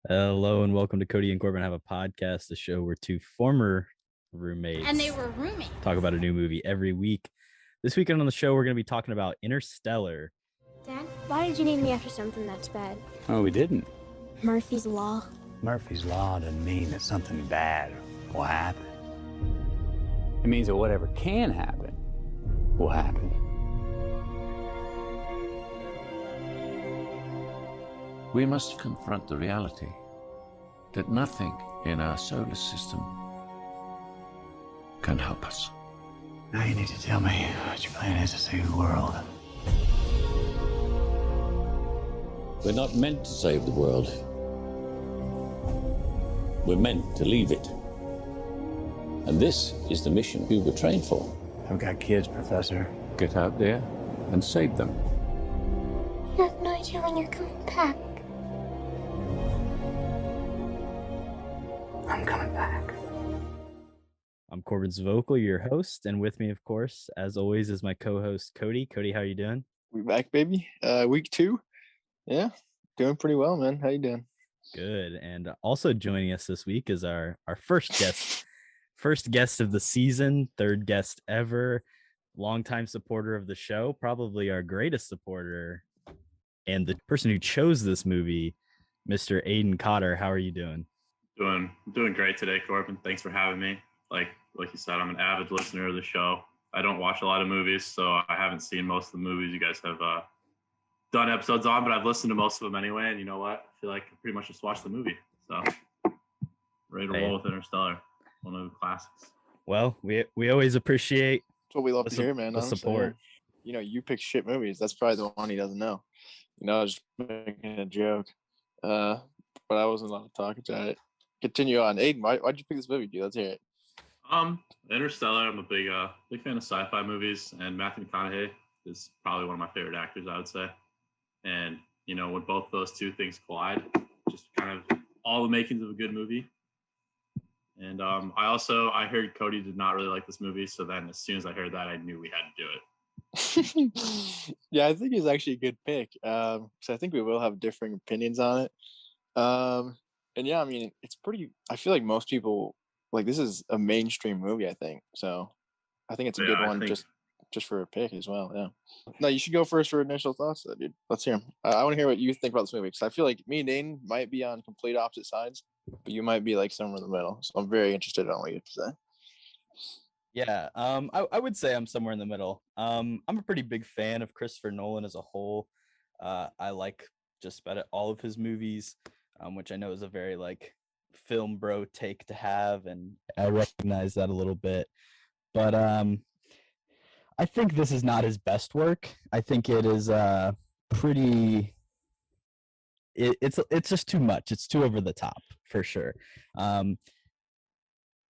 Hello and welcome to Kody and Korbin Have a Podcast, the show where two former roommates And they were roommates. talk about a new movie every week. This weekend on the show, we're going to be talking about Interstellar. Dad, why did you name me after something that's bad? Oh, we didn't. Murphy's Law. Murphy's Law doesn't mean that something bad will happen. It means that whatever can happen will happen. We must confront the reality that nothing in our solar system can help us. Now you need to tell me what your plan is to save the world. We're not meant to save the world. We're meant to leave it. And this is the mission we were trained for. I've got kids, Professor. Get out there and save them. You have no idea when you're coming back. I'm coming back. I'm Korbin Zvokel, your host, and with me, of course, as always, is my co-host Kody. Kody, how are you doing? We back, baby. Week 2. Yeah, doing pretty well, man. How you doing? Good. And also joining us this week is our first guest of the season, third guest ever, longtime supporter of the show, probably our greatest supporter, and the person who chose this movie, Mr. Aidan Cotter. How are you doing? Doing great today, Korbin. Thanks for having me. Like you said, I'm an avid listener of the show. I don't watch a lot of movies, so I haven't seen most of the movies you guys have done episodes on, but I've listened to most of them anyway. And you know what? I feel like I pretty much just watched the movie. So ready to roll with Interstellar, one of the classics. Well, we always appreciate That's what we love to hear, man. the support. You know, you pick shit movies. That's probably the one he doesn't know. You know, I was just making a joke, but I wasn't allowed to talk about it. Continue on. Aidan, why'd you pick this movie, dude? Let's hear it. Interstellar. I'm a big fan of sci-fi movies, and Matthew McConaughey is probably one of my favorite actors, I would say. And you know, when both those two things collide, just kind of all the makings of a good movie. And I heard Kody did not really like this movie, so then as soon as I heard that, I knew we had to do it. Yeah, I think it's actually a good pick. So I think we will have differing opinions on it. And yeah, I mean, it's pretty. I feel like most people like this is a mainstream movie. I think so. I think it's a good one, just for a pick as well. Yeah. No, you should go first for initial thoughts, though, dude. Let's hear them. I want to hear what you think about this movie because I feel like me and Dane might be on complete opposite sides, but you might be like somewhere in the middle. So I'm very interested in what you have to say. Yeah, I would say I'm somewhere in the middle. I'm a pretty big fan of Christopher Nolan as a whole. I like just about all of his movies, which I know is a very like film bro take to have, and I recognize that a little bit. But I think this is not his best work. I think it is pretty. It's just too much. It's too over the top for sure.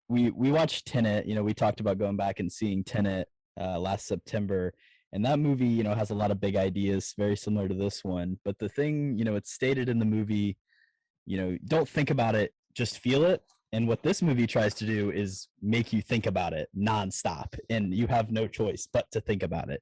We watched Tenet. You know, we talked about going back and seeing Tenet last September, and that movie, you know, has a lot of big ideas, very similar to this one. But the thing, you know, it's stated in the movie, you know, don't think about it, just feel it. And what this movie tries to do is make you think about it nonstop, and you have no choice but to think about it.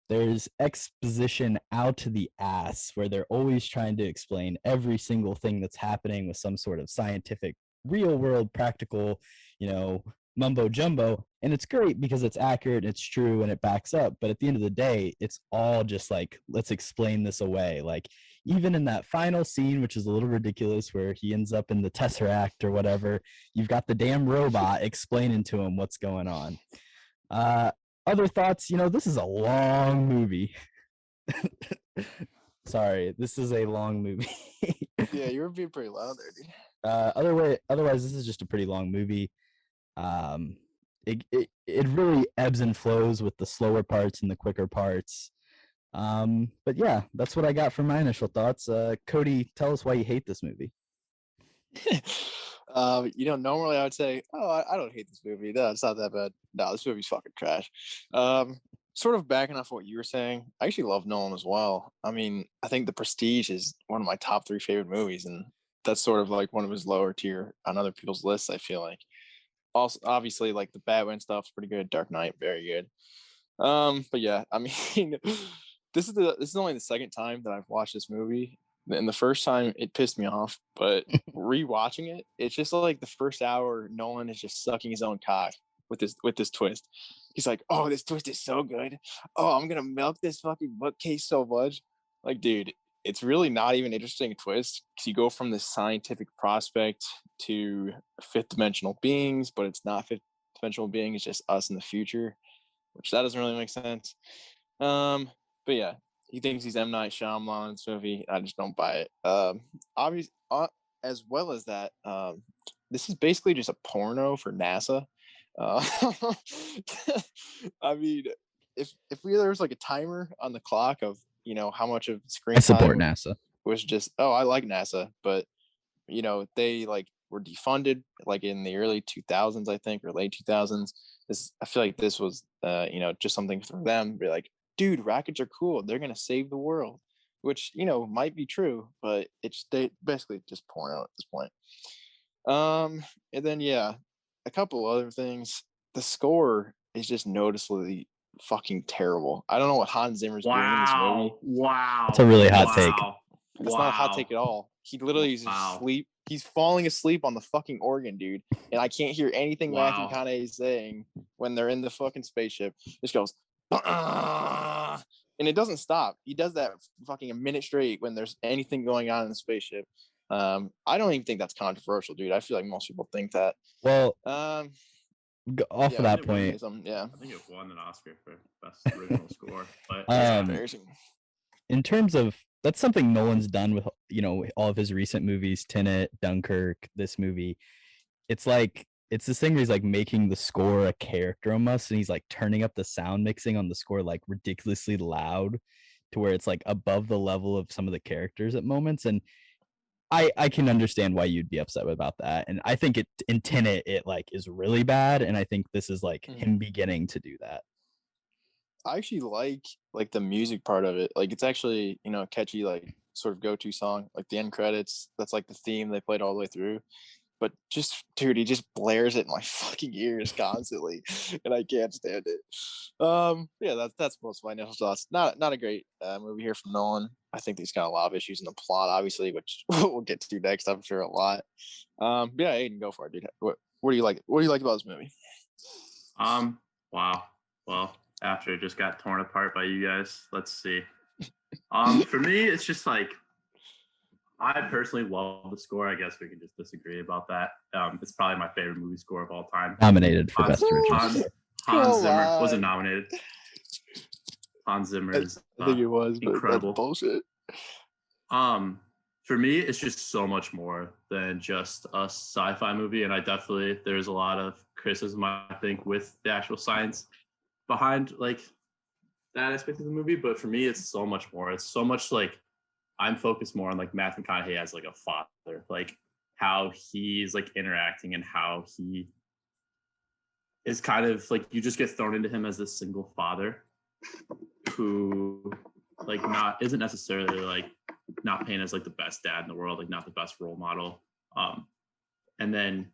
There's exposition out to the ass where they're always trying to explain every single thing that's happening with some sort of scientific, real world, practical, you know, mumbo jumbo. And it's great because it's accurate, it's true, and it backs up. But at the end of the day, it's all just like, let's explain this away. Like, even in that final scene, which is a little ridiculous, where he ends up in the Tesseract or whatever, you've got the damn robot explaining to him what's going on. Other thoughts, you know, this is a long movie. Sorry, this is a long movie. Yeah, you were being pretty loud there, dude. Otherwise, this is just a pretty long movie. It really ebbs and flows with the slower parts and the quicker parts. But yeah, that's what I got from my initial thoughts. Kody, tell us why you hate this movie. You know, normally I would say, I don't hate this movie. No, it's not that bad. No, this movie's fucking trash. Sort of backing off what you were saying, I actually love Nolan as well. I mean, I think The Prestige is one of my top 3 favorite movies, and that's sort of like one of his lower tier on other people's lists, I feel like. Also, obviously, like the Batman stuff's pretty good. Dark Knight, very good. But yeah, I mean, this is only the second time that I've watched this movie, And the first time it pissed me off, but rewatching it, it's just like the first hour, Nolan is just sucking his own cock with this twist. He's like, "Oh, this twist is so good. Oh, I'm gonna milk this fucking bookcase so much." Like, dude, it's really not even an interesting twist because you go from this scientific prospect to fifth dimensional beings, but it's not fifth dimensional being, it's just us in the future, which that doesn't really make sense. But yeah, he thinks he's M. Night Shyamalan's movie. I just don't buy it. Obviously, as well as that, this is basically just a porno for NASA. I mean, if there was like a timer on the clock of how much of screen I support time NASA. was just I like NASA, but they like were defunded like in the early 2000s, I think, or late 2000s. I feel like this was just something for them. Be like, dude, rockets are cool. They're gonna save the world, which might be true, but they basically just porno at this point. And then a couple other things. The score is just noticeably fucking terrible. I don't know what Hans Zimmer's doing in this movie. Wow. That's a really hot take. That's not a hot take at all. He literally is asleep. He's falling asleep on the fucking organ, dude. And I can't hear anything Matthew McConaughey is saying when they're in the fucking spaceship. Just goes, and it doesn't stop. He does that fucking a minute straight when there's anything going on in the spaceship. I don't even think that's controversial, dude. I feel like most people think that. Well, off of that point, I think it won an Oscar for best original score. But embarrassing. In terms of that's something Nolan's done with all of his recent movies, Tenet, Dunkirk, this movie. It's like it's this thing where he's like making the score a character almost, and he's like turning up the sound mixing on the score like ridiculously loud to where it's like above the level of some of the characters at moments. And I can understand why you'd be upset about that. And I think in Tenet it like is really bad, and I think this is like him beginning to do that. I actually like the music part of it. Like it's actually, catchy, like sort of go-to song, like the end credits. That's like the theme they played all the way through. But just, dude, he just blares it in my fucking ears constantly, and I can't stand it. That's most of my initial thoughts. Not a great movie here from Nolan. I think he's got a lot of issues in the plot, obviously, which we'll get to next. I'm sure a lot. Aidan, go for it, dude. What do you like? What do you like about this movie? Wow. Well, after it just got torn apart by you guys, let's see. For me, it's just like. I personally love the score. I guess we can just disagree about that. It's probably my favorite movie score of all time. Nominated for Best Original. Hans Zimmer wasn't nominated. Hans Zimmer is I think it was incredible. But that's bullshit. For me, it's just so much more than just a sci-fi movie, and there's a lot of criticism I think with the actual science behind like that aspect of the movie. But for me, it's so much more. It's so much like. I'm focused more on like Matthew McConaughey as like a father, like how he's like interacting and how he is kind of like you just get thrown into him as this single father who like isn't necessarily like not painted as like the best dad in the world, like not the best role model. And then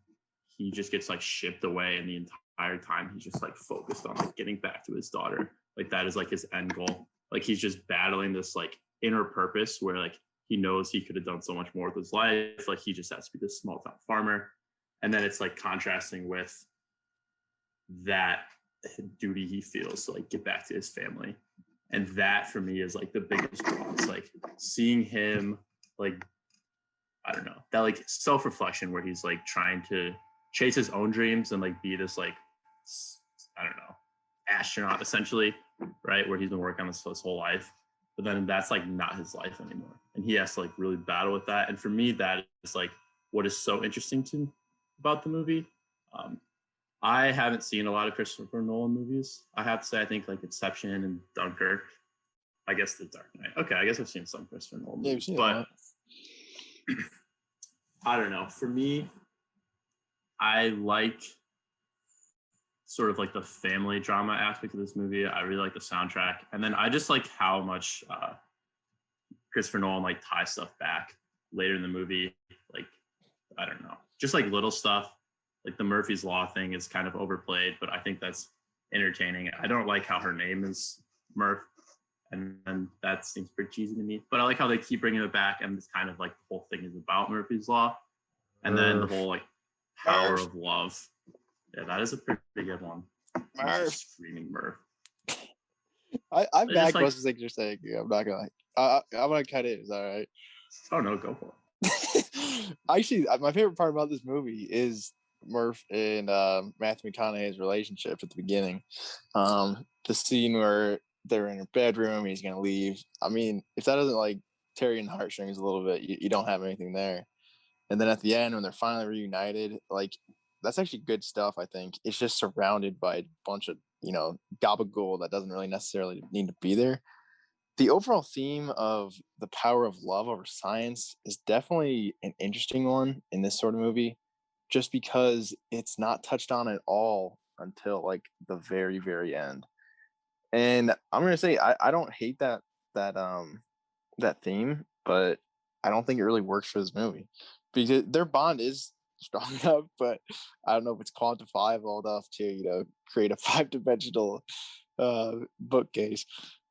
he just gets like shipped away, and the entire time he's just like focused on like getting back to his daughter. Like that is like his end goal. Like he's just battling this like inner purpose where like he knows he could have done so much more with his life. Like he just has to be this small town farmer. And then it's like contrasting with that duty he feels to like get back to his family. And that for me is like the biggest draw. It's like seeing him like, I don't know, that like self-reflection where he's like trying to chase his own dreams and like be this like, I don't know, astronaut essentially, right? Where he's been working on this his whole life. But then that's like not his life anymore. And he has to like really battle with that. And for me, that is like what is so interesting about the movie. I haven't seen a lot of Christopher Nolan movies. I have to say, I think like Inception and Dunkirk. I guess The Dark Knight. Okay, I guess I've seen some Christopher Nolan movies. But I don't know. For me, I like sort of like the family drama aspect of this movie. I really like the soundtrack. And then I just like how much Christopher Nolan like ties stuff back later in the movie. Like, I don't know, just like little stuff. Like the Murphy's Law thing is kind of overplayed, but I think that's entertaining. I don't like how her name is Murph. and then that seems pretty cheesy to me. But I like how they keep bringing it back, and it's kind of like the whole thing is about Murphy's Law, and then the whole like power of love. Yeah, that is a pretty good one. Murph. Screaming Murph. I They're back just like- most of the things you're saying. I'm not gonna like. I'm gonna cut it. Is that all right? Oh no, go for it. Actually, my favorite part about this movie is Murph and Matthew McConaughey's relationship at the beginning. The scene where they're in her bedroom, he's gonna leave. I mean, if that doesn't like tear you in the heartstrings a little bit, you don't have anything there. And then at the end, when they're finally reunited, like that's actually good stuff. I think it's just surrounded by a bunch of gabagool that doesn't really necessarily need to be there. The overall theme of the power of love over science is definitely an interesting one in this sort of movie, just because it's not touched on at all until like the very, very end. And I'm gonna say I don't hate that theme, but I don't think it really works for this movie because their bond is strong enough, but I don't know if it's quantifiable enough to create a 5-dimensional bookcase.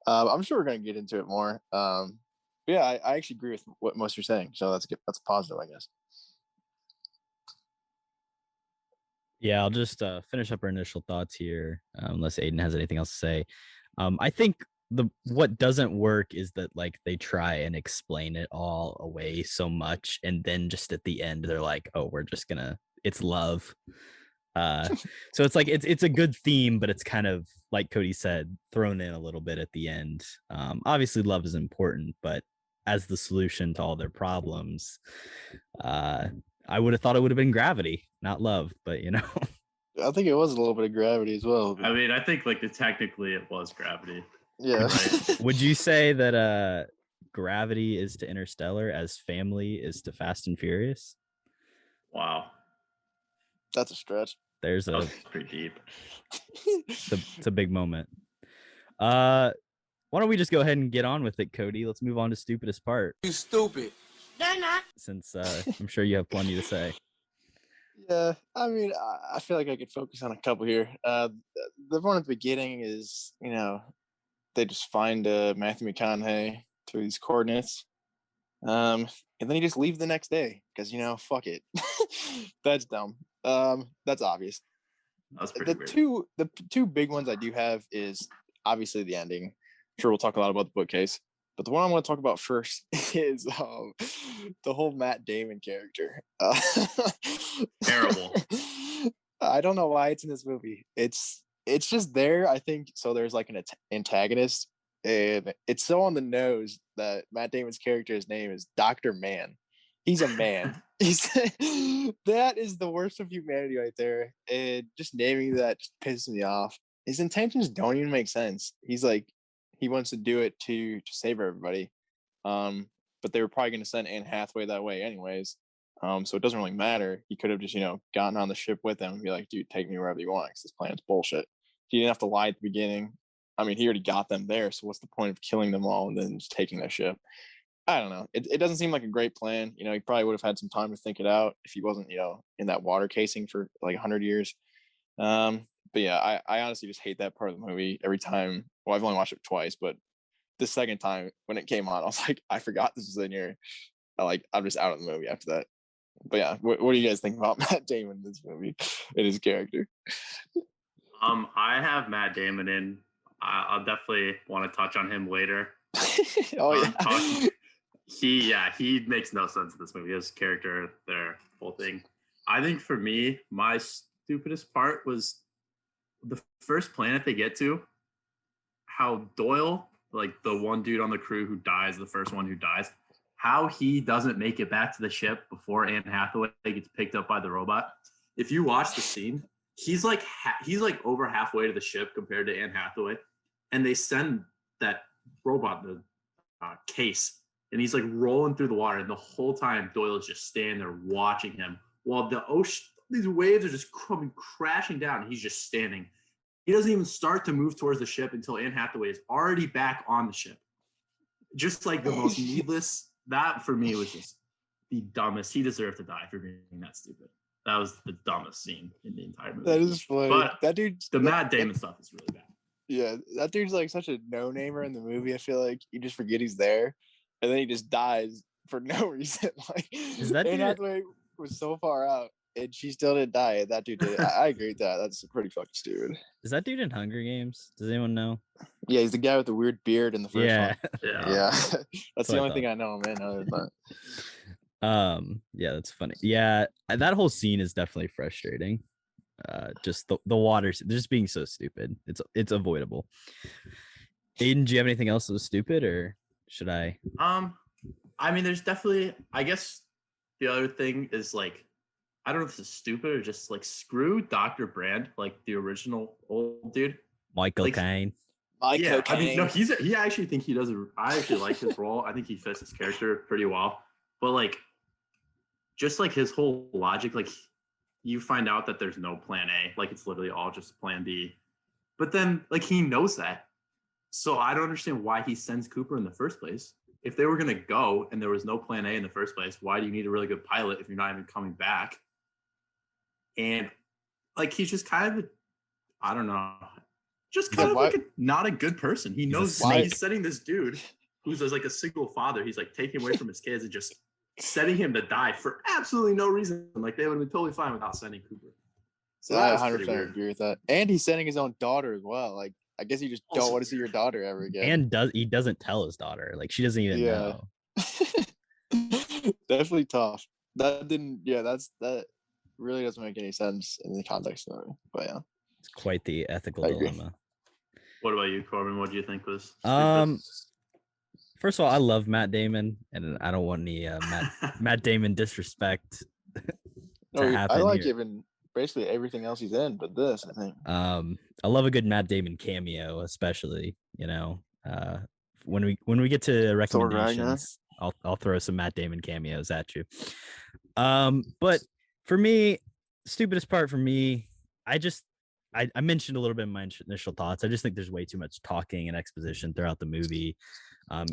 I'm sure we're gonna get into it more. But yeah, I actually agree with what most are saying, so that's good. That's positive, I guess. Yeah, I'll just finish up our initial thoughts here, unless Aidan has anything else to say. I think what doesn't work is that like they try and explain it all away so much, and then just at the end they're like, "Oh, it's love." So it's like it's a good theme, but it's kind of like Kody said, thrown in a little bit at the end. Obviously, love is important, but as the solution to all their problems, I would have thought it would have been gravity, not love, but I think it was a little bit of gravity as well. I mean, I think like technically it was gravity. Yeah. Right. Would you say that gravity is to Interstellar as family is to Fast and Furious? Wow. That's a stretch. There's That was pretty deep. it's a big moment. Why don't we just go ahead and get on with it, Kody? Let's move on to stupidest part. You stupid. They're not. Since I'm sure you have plenty to say. Yeah, I mean, I feel like I could focus on a couple here. The one at the beginning is, they just find Matthew McConaughey through these coordinates, and then he just leaves the next day because fuck it. That's dumb. That's obvious. That was pretty weird. The two big ones I do have is obviously the ending. I'm sure we'll talk a lot about the bookcase, but the one I want to talk about first is the whole Matt Damon character. Terrible. I don't know why it's in this movie. It's just there, I think. So there's like an antagonist, and it's so on the nose that Matt Damon's character's name is Dr. Man. He's a man. That is the worst of humanity right there. And just naming that just pisses me off. His intentions don't even make sense. He's like, he wants to do it to save everybody. But they were probably going to send Anne Hathaway that way anyways. So it doesn't really matter. He could have just, gotten on the ship with them and be like, dude, take me wherever you want because this plan's bullshit. He didn't have to lie at the beginning. I mean, he already got them there. So what's the point of killing them all and then just taking their ship? I don't know. It doesn't seem like a great plan. He probably would have had some time to think it out if he wasn't, in that water casing for like 100 years. But yeah, I honestly just hate that part of the movie every time. Well, I've only watched it twice, but the second time when it came on, I was like, I forgot this was in here. I'm just out of the movie after that. But yeah, what do you guys think about Matt Damon in this movie and his character? I have Matt Damon in. I'll definitely want to touch on him later. Oh yeah. He makes no sense in this movie. His character, their whole thing. I think for me, my stupidest part was the first planet they get to. How Doyle, like the one dude on the crew who dies, the first one who dies, how he doesn't make it back to the ship before Anne Hathaway gets picked up by the robot. If you watch the scene, he's like over halfway to the ship compared to Anne Hathaway, and they send that robot the case. And he's like rolling through the water, and the whole time Doyle is just standing there watching him while the ocean, these waves are just coming crashing down. And he's just standing. He doesn't even start to move towards the ship until Anne Hathaway is already back on the ship. Just like the most needless. That for me was just the dumbest. He deserved to die for being that stupid. That was the dumbest scene in the entire movie. That is funny. But that dude, the Matt Damon stuff is really bad. Yeah, that dude's like such a no-namer in the movie. I feel like you just forget he's there, and then he just dies for no reason. Like that Anne dude- Hathaway was so far out, and she still didn't die. And that dude did. I agree with that. That's pretty fucking stupid. Is that dude in Hunger Games? Does anyone know? Yeah, he's the guy with the weird beard in the first Yeah. one. Yeah. Yeah, that's the what I only thing thought. I know, man. Other than that. Yeah, that's funny. Yeah, that whole scene is definitely frustrating. Just the water, they're just being so stupid. It's avoidable. Aiden, do you have anything else that was stupid, or should I? I mean, there's definitely. I guess the other thing is like, I don't know if this is stupid or just like screw Dr. Brand, like the original old dude. Michael Like, Caine. Michael I mean, no, Caine. he actually think he does. I actually like his role. I think he fits his character pretty well. But like, just like his whole logic, like you find out that there's no plan A, like it's literally all just plan B. But then like he knows that. So I don't understand why he sends Cooper in the first place. If they were gonna go and there was no plan A in the first place, why do you need a really good pilot if you're not even coming back? And like he's just kind of I don't know. Just kind of like not a good person. He knows why he's setting this dude who's like a single father. He's like taking away from his kids and just setting him to die for absolutely no reason. Like they would have been totally fine without sending Cooper. So I 100% agree with that. And he's sending his own daughter as well. Like I guess you just don't want to see your daughter ever again. And he doesn't tell his daughter. Like she doesn't even know. Definitely tough. That really doesn't make any sense in the context of it. But yeah. It's quite the ethical dilemma. What about you, Korbin? What do you think was stupid? First of all, I love Matt Damon, and I don't want any Matt Damon disrespect to happen. I like here. even basically everything else he's in, but this, I think. I love a good Matt Damon cameo, especially. You know, when we get to recommendations, I'll throw some Matt Damon cameos at you. But for me, stupidest part for me, I mentioned a little bit in my initial thoughts. I just think there's way too much talking and exposition throughout the movie.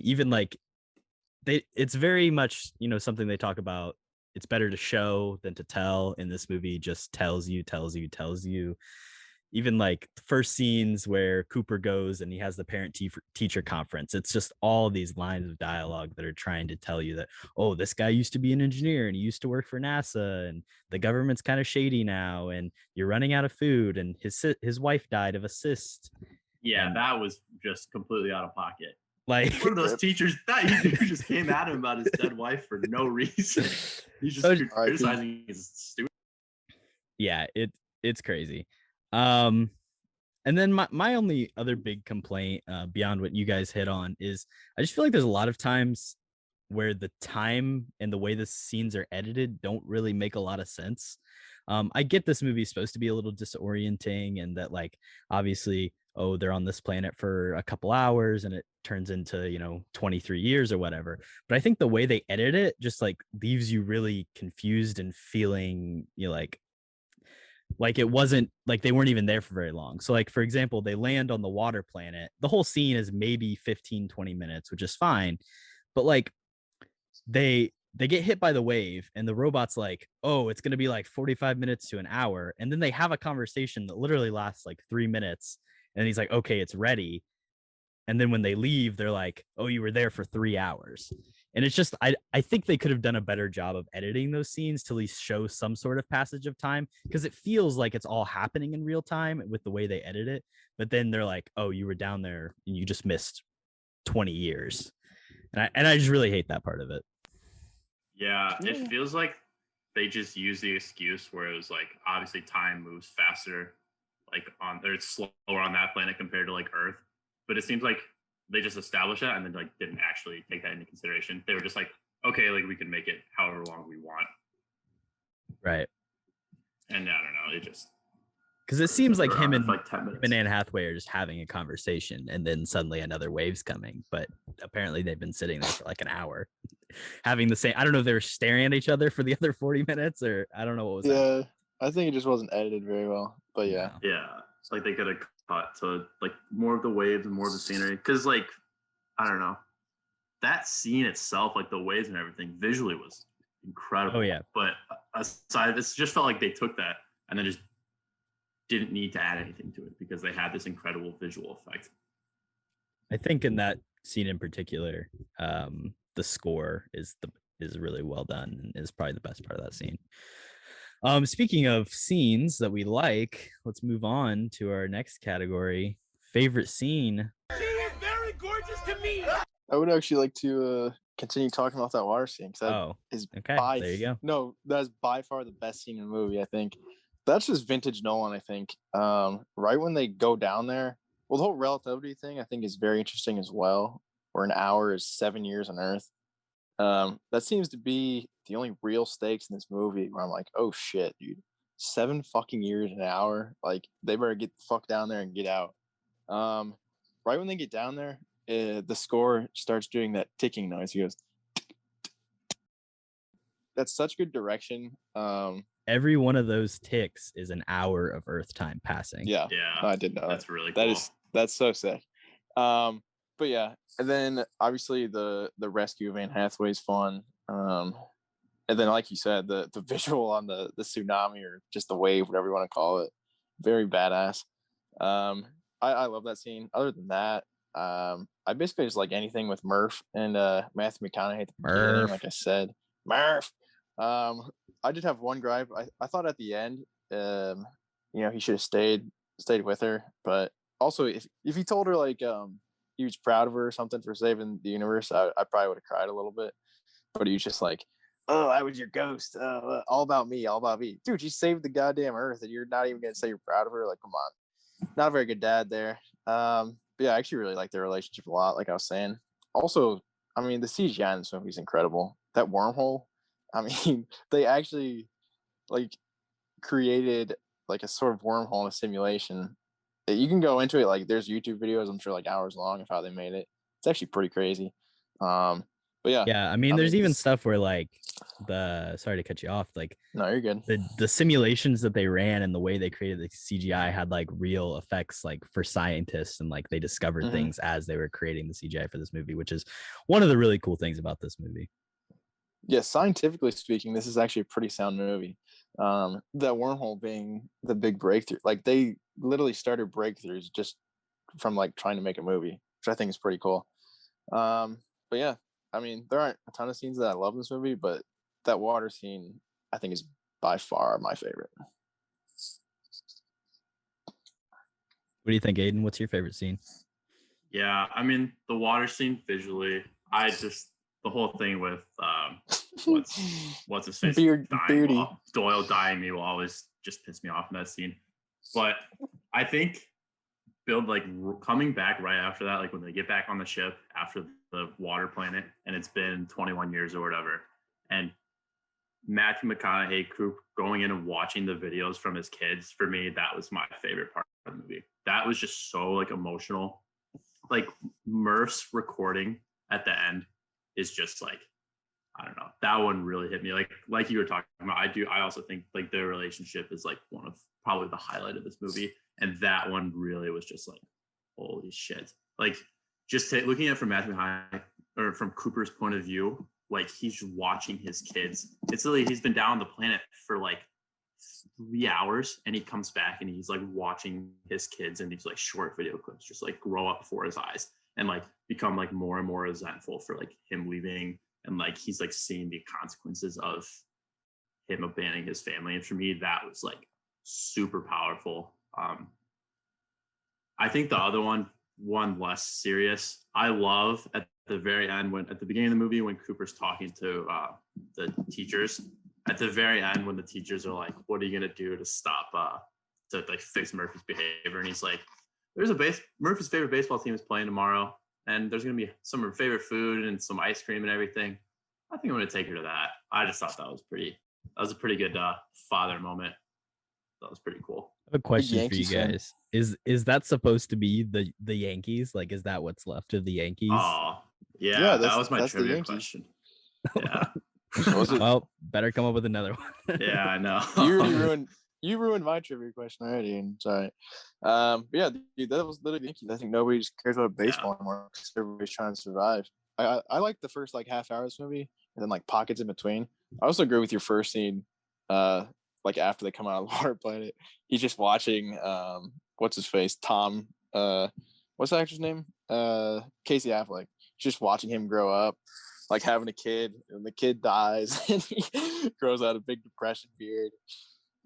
Even like it's very much, you know, something they talk about. It's better to show than to tell. In this movie, just tells you. Even like the first scenes where Cooper goes and he has the parent-teacher conference, it's just all these lines of dialogue that are trying to tell you that, oh, this guy used to be an engineer and he used to work for NASA and the government's kind of shady now and you're running out of food and his wife died of a cyst. Yeah, that was just completely out of pocket. Like one of those teachers that he just came at him about his dead wife for no reason. He's just criticizing his stupid. Yeah, it's crazy. And then my only other big complaint beyond what you guys hit on is I just feel like there's a lot of times where the time and the way the scenes are edited don't really make a lot of sense. I get this movie is supposed to be a little disorienting and that like obviously they're on this planet for a couple hours and it turns into 23 years or whatever, but I think the way they edit it just like leaves you really confused and feeling like it wasn't like they weren't even there for very long. So like, for example, they land on the water planet. The whole scene is maybe 15-20 minutes, which is fine. But like they get hit by the wave and the robot's like, oh, it's going to be like 45 minutes to an hour. And then they have a conversation that literally lasts like 3 minutes. And he's like, okay, it's ready. And then when they leave, they're like, oh, you were there for 3 hours. And it's just, I think they could have done a better job of editing those scenes to at least show some sort of passage of time, because it feels like it's all happening in real time with the way they edit it. But then they're like, oh, you were down there and you just missed 20 years. And I just really hate that part of it. Yeah, it feels like they just use the excuse where it was like, obviously time moves faster, like it's slower on that planet compared to like Earth. But it seems like they just established that and then like didn't actually take that into consideration. They were just like, okay, like we can make it however long we want. Right. And I don't know, it just because it seems like him and like 10 minutes. Anne Hathaway are just having a conversation and then suddenly another wave's coming. But apparently they've been sitting there for like an hour having the same. I don't know if they were staring at each other for the other 40 minutes or I don't know what was that. I think it just wasn't edited very well. But yeah. Yeah. It's like they could have cut to like more of the waves and more of the scenery. Because like, I don't know. That scene itself, like the waves and everything, visually was incredible. Oh yeah. But aside, it just felt like they took that and then just didn't need to add anything to it because they had this incredible visual effect. I think in that scene in particular, the score is really well done and is probably the best part of that scene. Speaking of scenes that we like, let's move on to our next category: favorite scene. She is very gorgeous to me. I would actually like to continue talking about that water scene. Okay, there you go. No, that's by far the best scene in the movie, I think. That's just vintage Nolan, I think. Right when they go down there, well, the whole relativity thing, I think, is very interesting as well, where an hour is 7 years on Earth. That seems to be the only real stakes in this movie where I'm like, oh shit, dude, 7 fucking years an hour. Like, they better get the fuck down there and get out. Right when they get down there, the score starts doing that ticking noise. He goes, that's such good direction. Every one of those ticks is an hour of Earth time passing. Yeah, I did know that's really cool. That's so sick. But yeah, and then obviously the rescue of Anne Hathaway is fun. And then, like you said, the visual on the tsunami or just the wave, whatever you want to call it, very badass. I love that scene. Other than that, I basically just like anything with Murph and Matthew McConaughey at the beginning, like I said. Murph. I did have one gripe. I thought at the end, he should have stayed with her. But also, if he told her like he was proud of her or something for saving the universe, I probably would have cried a little bit. But he was just like, "Oh, I was your ghost. All about me, all about me." Dude, you saved the goddamn Earth, and you're not even gonna say you're proud of her. Like, come on, not a very good dad there. But yeah, I actually really like their relationship a lot. Like I was saying. Also, I mean, the CGI in this movie is incredible. That wormhole. I mean, they actually like created like a sort of wormhole in a simulation. You can go into it, like there's YouTube videos, I'm sure, like hours long of how they made it. It's actually pretty crazy. But yeah. I mean, there's even stuff where like sorry to cut you off, like no, you're good. The simulations that they ran and the way they created the CGI had like real effects, like for scientists, and like they discovered things as they were creating the CGI for this movie, which is one of the really cool things about this movie. Yeah, scientifically speaking, this is actually a pretty sound movie. That wormhole being the big breakthrough. Like they literally started breakthroughs just from like trying to make a movie, which I think is pretty cool. But yeah, I mean, there aren't a ton of scenes that I love in this movie, but that water scene I think is by far my favorite. What do you think, Aidan? What's your favorite scene? Yeah, I mean, the water scene visually, the whole thing with what's his face Doyle dying me will always just piss me off in that scene. But I think coming back right after that, like when they get back on the ship after the water planet and it's been 21 years or whatever, and Matthew McConaughey going in and watching the videos from his kids, for me, that was my favorite part of the movie. That was just so like emotional. Like Murph's recording at the end is just like, I don't know, that one really hit me. Like you were talking about, I also think like their relationship is like one of probably the highlight of this movie, and that one really was just like, holy shit. Like just looking at it from Matthew McConaughey or from Cooper's point of view, like he's watching his kids. It's literally, he's been down on the planet for like 3 hours and he comes back and he's like watching his kids in these like short video clips just like grow up before his eyes and like become like more and more resentful for like him leaving, and like he's like seeing the consequences of him abandoning his family. And for me, that was like super powerful. I think the other one less serious, I love at the very end, at the beginning of the movie when Cooper's talking to the teachers, at the very end when the teachers are like, what are you gonna do to stop to like fix Murphy's behavior? And he's like, Murphy's favorite baseball team is playing tomorrow, and there's gonna be some of her favorite food and some ice cream and everything. I think I'm gonna take her to that. I just thought that was a pretty good father moment. That was pretty cool. I have a question for you guys. Is that supposed to be the Yankees? Like, is that what's left of the Yankees? Oh, yeah, that was my trivia question. Yeah. Well, better come up with another one. Yeah, I know. You ruined my trivia question already, and sorry. But yeah, dude, that was literally Yankees. I think nobody just cares about baseball anymore because everybody's trying to survive. I like the first like half hour of this movie, and then like pockets in between. I also agree with your first scene. like after they come out of the water planet, he's just watching what's his face, Tom, what's the actor's name, Casey Affleck, just watching him grow up, like having a kid, and the kid dies and he grows out a big depression beard,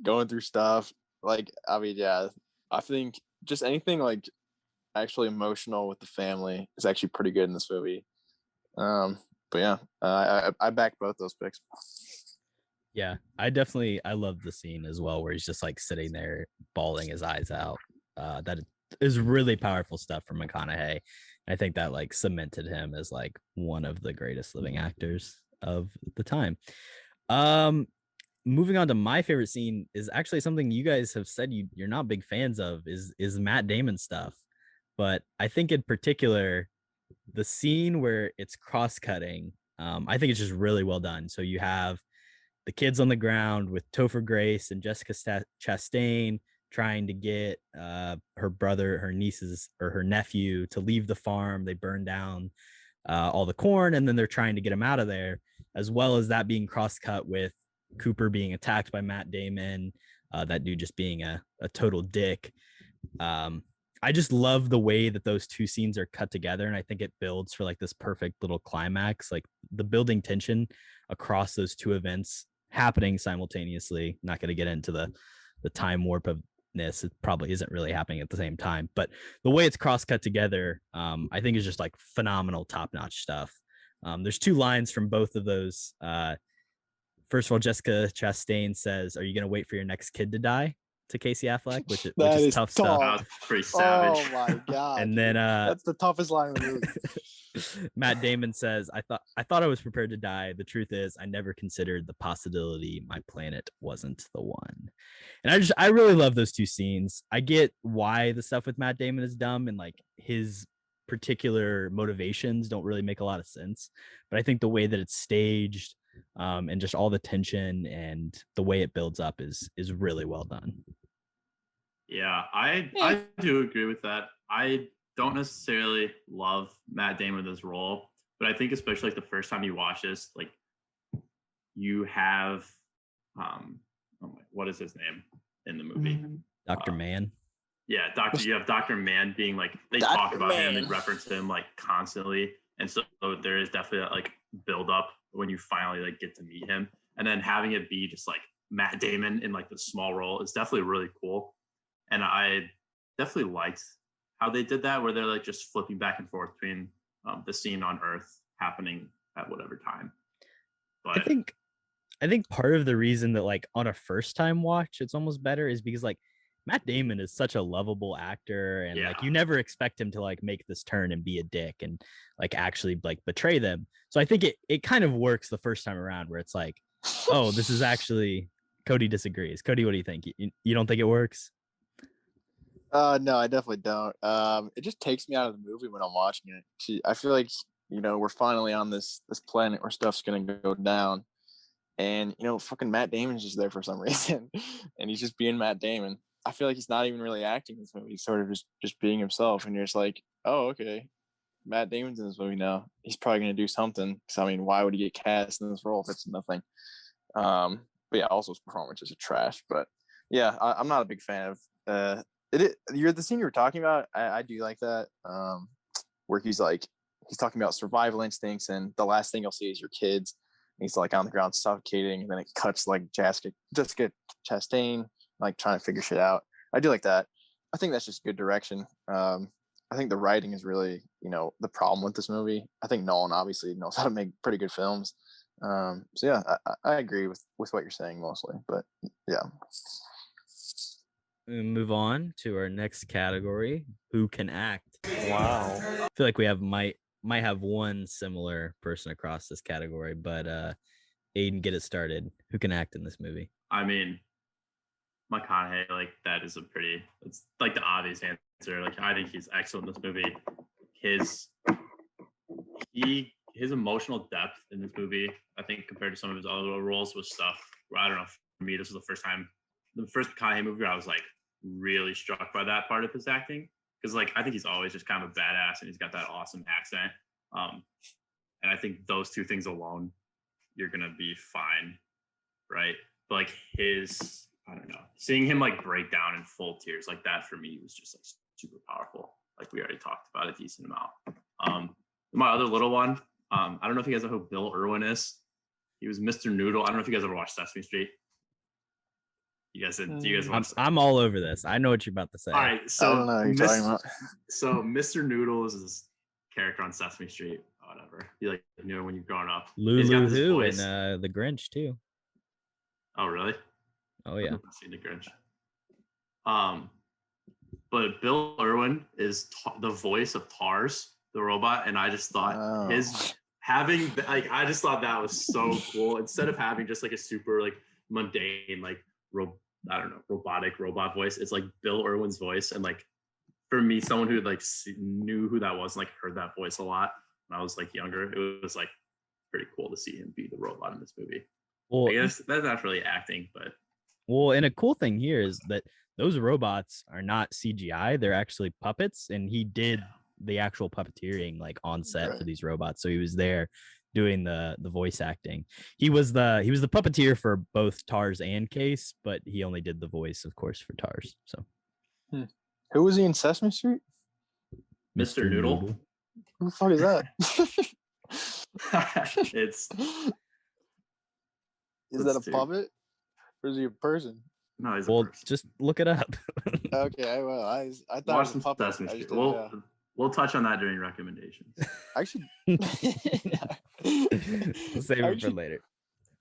going through stuff. Like, I mean, yeah, I think just anything like actually emotional with the family is actually pretty good in this movie. But yeah, I back both those picks. Yeah, I love the scene as well where he's just like sitting there bawling his eyes out. That is really powerful stuff from McConaughey. I think that like cemented him as like one of the greatest living actors of the time. Moving on to my favorite scene is actually something you guys have said you're not big fans of is Matt Damon stuff. But I think in particular, the scene where it's cross-cutting, I think it's just really well done. So you have the kids on the ground with Topher Grace and Jessica Chastain trying to get her brother, her nieces, or her nephew to leave the farm. They burn down all the corn, and then they're trying to get him out of there, as well as that being cross-cut with Cooper being attacked by Matt Damon, that dude just being a total dick. I just love the way that those two scenes are cut together, and I think it builds for like this perfect little climax, like the building tension across those two events happening simultaneously. Not going to get into the time warp of this. It probably isn't really happening at the same time, but the way it's cross cut together, I think is just like phenomenal, top-notch stuff. There's two lines from both of those. First of all, Jessica Chastain says, "Are you going to wait for your next kid to die?" to Casey Affleck, which is tough stuff. That was pretty savage. Oh my god! And then that's the toughest line in the movie. Matt Damon says, I thought I was prepared to die. The truth is, I never considered the possibility my planet wasn't the one." And I really love those two scenes. I get why the stuff with Matt Damon is dumb and like his particular motivations don't really make a lot of sense. But I think the way that it's staged, and just all the tension and the way it builds up is really well done. Yeah, I do agree with that. I don't necessarily love Matt Damon in this role, but I think especially like the first time you watch this, like you have what is his name in the movie? Dr. Mann. Yeah, you have Dr. Mann being like, they Dr. talk about him Mann. and reference him like constantly. And so there is definitely that like build up when you finally like get to meet him. And then having it be just like Matt Damon in like the small role is definitely really cool. And I definitely liked how they did that, where they're like just flipping back and forth between the scene on Earth happening at whatever time. But I think part of the reason that like on a first time watch it's almost better is because like Matt Damon is such a lovable actor, and like you never expect him to like make this turn and be a dick and like actually like betray them. So I think it kind of works the first time around where it's like, oh, this is actually. Kody disagrees. Kody, what do you think? You don't think it works? No, I definitely don't. It just takes me out of the movie when I'm watching it. I feel like, we're finally on this planet where stuff's gonna go down, and fucking Matt Damon's just there for some reason, and he's just being Matt Damon. I feel like he's not even really acting in this movie. He's sort of just being himself, and you're just like, oh, okay, Matt Damon's in this movie now. He's probably gonna do something. Because I mean, why would he get cast in this role if it's nothing? But yeah, also his performance is trash. But yeah, I'm not a big fan of you're the scene you were talking about. I do like that, where he's talking about survival instincts, and the last thing you'll see is your kids. And he's like on the ground suffocating, and then it cuts like Jessica Chastain like trying to figure shit out. I do like that. I think that's just good direction. I think the writing is really the problem with this movie. I think Nolan obviously knows how to make pretty good films. So yeah, I agree with what you're saying mostly, but yeah. We move on to our next category: who can act. Wow. I feel like we might have one similar person across this category, but Aidan, get it started. Who can act in this movie? I mean, McConaughey, like that is it's like the obvious answer. Like I think he's excellent in this movie. His emotional depth in this movie, I think compared to some of his other roles, was stuff where I don't know, for me this was the first McConaughey movie where I was like really struck by that part of his acting, because like I think he's always just kind of a badass and he's got that awesome accent, and I think those two things alone you're gonna be fine, right? But like his I don't know, seeing him like break down in full tears like that for me was just like super powerful. Like we already talked about a decent amount. My other little one, I don't know if you guys know who Bill Irwin is. He was Mr. Noodle. I don't know if you guys ever watched Sesame Street. You guys did. Do you guys watch? I'm all over this. I know what you're about to say. All right, so I don't know what you're talking about. So Mr. Noodle is this character on Sesame Street. Whatever. You like knew when you're growing up. Lulu Who and the Grinch too. Oh really? Oh yeah. I've seen the Grinch. But Bill Irwin is the voice of Tars, the robot, and I just thought I just thought that was so cool. Instead of having just like a super like mundane like robotic robot voice, it's like Bill Irwin's voice, and like for me, someone who like knew who that was and like heard that voice a lot when I was like younger, it was like pretty cool to see him be the robot in this movie. Well, I guess that's not really acting, but and a cool thing here is that those robots are not CGI; they're actually puppets, and he did the actual puppeteering like on set for these robots. So he was there doing the voice acting. He was the puppeteer for both Tars and Case, but he only did the voice, of course, for Tars. So who was he in Sesame Street? Mr. Noodle. Who the fuck is that? Is that a puppet? Or is he a person? No, he's a person. Just look it up. Okay, well, I thought watch it was a puppet. We'll touch on that during recommendations. Actually, we'll save it for later.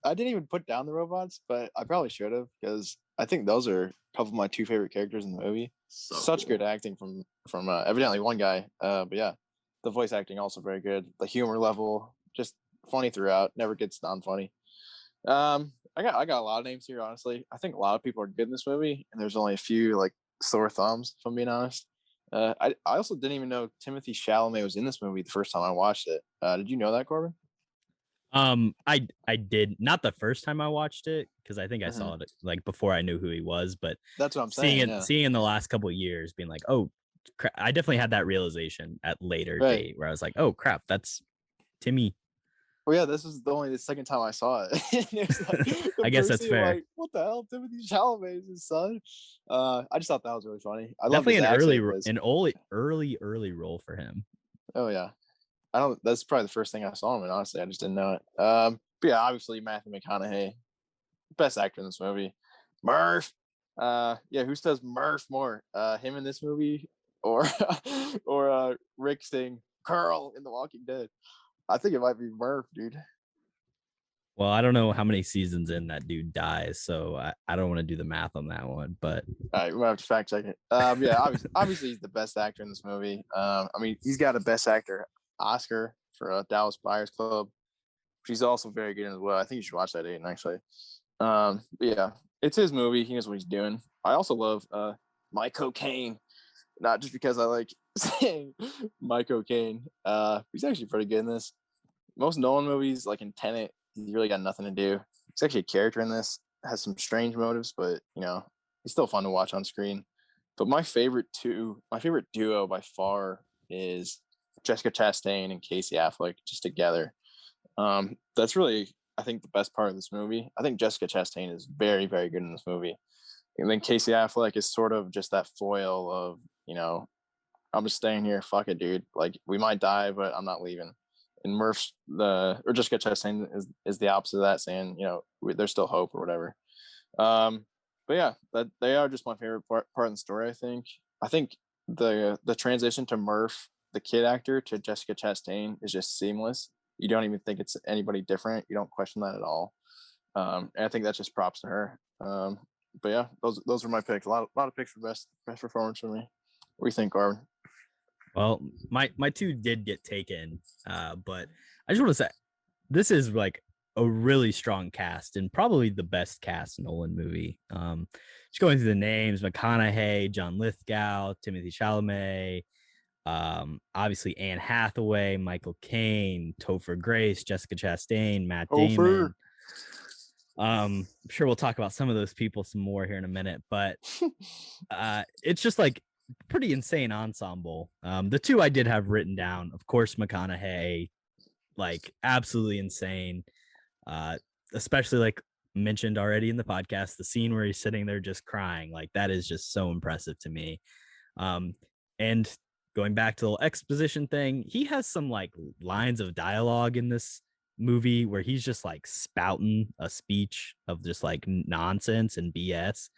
I didn't even put down the robots, but I probably should have, because I think those are a couple of my two favorite characters in the movie. Such good acting from evidently one guy. But yeah, the voice acting also very good. The humor level just funny throughout. Never gets non-funny. I got a lot of names here, honestly. I think a lot of people are good in this movie, and there's only a few like sore thumbs, if I'm being honest. I also didn't even know Timothée Chalamet was in this movie the first time I watched it. Did you know that, Korbin? I did not the first time I watched it, because I think I saw it like before I knew who he was, but that's what I'm saying. Seeing in the last couple of years, being like, oh, I definitely had that realization at later date where I was like, oh crap, that's Timmy. Well, yeah, this is only the second time I saw it. I guess that's fair. Like, what the hell? Timothée Chalamet is his son. I just thought that was really funny. I definitely an early role for him. Oh yeah, that's probably the first thing I saw him in. Honestly, I just didn't know it. But yeah, obviously Matthew McConaughey, best actor in this movie. Murph. Yeah, who says Murph more? Him in this movie, or Rick saying Carl in The Walking Dead? I think it might be Murph, dude. Well, I don't know how many seasons in that dude dies, so I don't want to do the math on that one. But all right, we'll have to fact check it. Yeah, obviously he's the best actor in this movie. I mean, he's got a Best Actor Oscar for Dallas Buyers Club. She's also very good as well. I think you should watch that, Aidan, actually. But yeah, it's his movie. He knows what he's doing. I also love My Cocaine, not just because I like saying My Cocaine. He's actually pretty good in this. Most Nolan movies, like in Tenet, he's really got nothing to do. He's actually a character in this, has some strange motives, but you know, he's still fun to watch on screen. But my favorite duo by far is Jessica Chastain and Casey Affleck, just together. That's really, I think, the best part of this movie. I think Jessica Chastain is very, very good in this movie. And then Casey Affleck is sort of just that foil of, you know, I'm just staying here, fuck it, dude. Like, we might die, but I'm not leaving. And Jessica Chastain is the opposite of that, saying, you know, there's still hope or whatever. But yeah, they are just my favorite part of the story. I think the transition to Murph, the kid actor, to Jessica Chastain is just seamless. You don't even think it's anybody different. You don't question that at all. And I think that's just props to her. But yeah, those are my picks. A lot of picks for best performance for me. What do you think, Korbin? Well, my two did get taken, but I just want to say this is like a really strong cast and probably the best cast Nolan movie. Just going through the names: McConaughey, John Lithgow, Timothée Chalamet, obviously Anne Hathaway, Michael Caine, Topher Grace, Jessica Chastain, Matt Damon. I'm sure we'll talk about some of those people some more here in a minute, but it's just like pretty insane ensemble. The two I did have written down, of course, McConaughey, like absolutely insane. Especially like mentioned already in the podcast, the scene where he's sitting there just crying, like that is just so impressive to me. And going back to the little exposition thing, he has some like lines of dialogue in this movie where he's just like spouting a speech of just like nonsense and BS.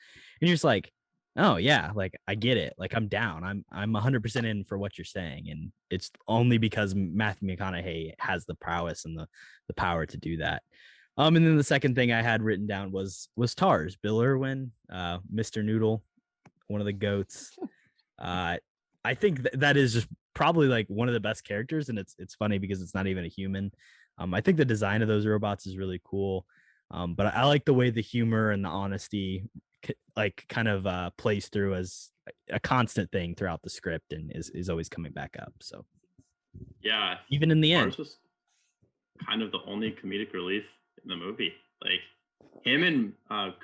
And you're just like, oh yeah, like I get it. Like I'm down. I'm 100% in for what you're saying. And it's only because Matthew McConaughey has the prowess and the power to do that. And then the second thing I had written down was Tars, Bill Irwin, Mr. Noodle, one of the goats. I think that is just probably like one of the best characters, and it's funny because it's not even a human. I think the design of those robots is really cool, but I like the way the humor and the honesty like kind of plays through as a constant thing throughout the script and is always coming back up. So yeah, even in the end, was kind of the only comedic relief in the movie. Like him and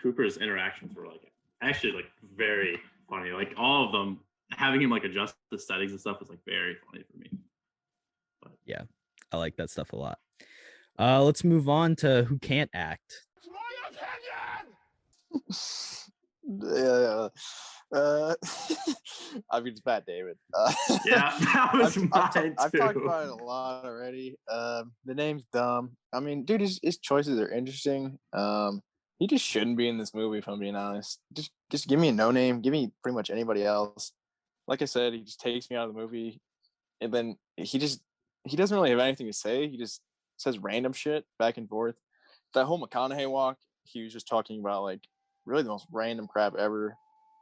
Cooper's interactions were like actually like very funny. Like all of them, having him like adjust the settings and stuff was like very funny for me. But yeah, I like that stuff a lot. Let's move on to who can't act. Yeah. I mean, it's Matt Damon. yeah, that was I've talked about it a lot already. The name's dumb. I mean, dude, his choices are interesting. He just shouldn't be in this movie, if I'm being honest. Just give me a no name. Give me pretty much anybody else. Like I said, he just takes me out of the movie, and then he doesn't really have anything to say. He just says random shit back and forth. That whole McConaughey walk, he was just talking about like really the most random crap ever.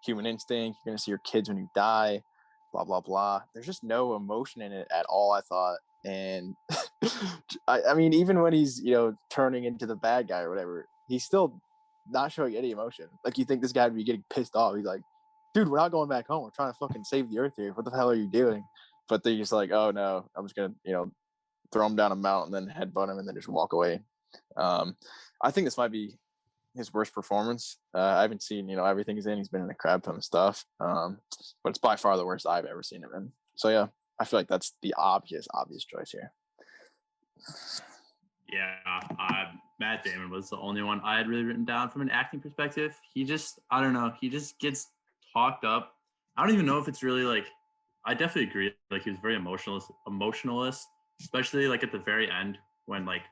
Human instinct, you're gonna see your kids when you die, blah blah blah. There's just no emotion in it at all, I thought. And I mean, even when he's turning into the bad guy or whatever, he's still not showing any emotion. Like you think this guy would be getting pissed off. He's like, dude, we're not going back home. We're trying to fucking save the earth here. What the hell are you doing? But they're just like, oh no, I'm just gonna throw him down a mountain, then headbutt him, and then just walk away. I think this might be his worst performance. I haven't seen everything he's in. He's been in a crap ton of stuff, but it's by far the worst I've ever seen him in. So yeah, I feel like that's the obvious choice here. Yeah, Matt Damon was the only one I had really written down from an acting perspective. He just, I don't know, he just gets talked up. I don't even know if it's really like, I definitely agree. Like he was very emotionalist, especially like at the very end when like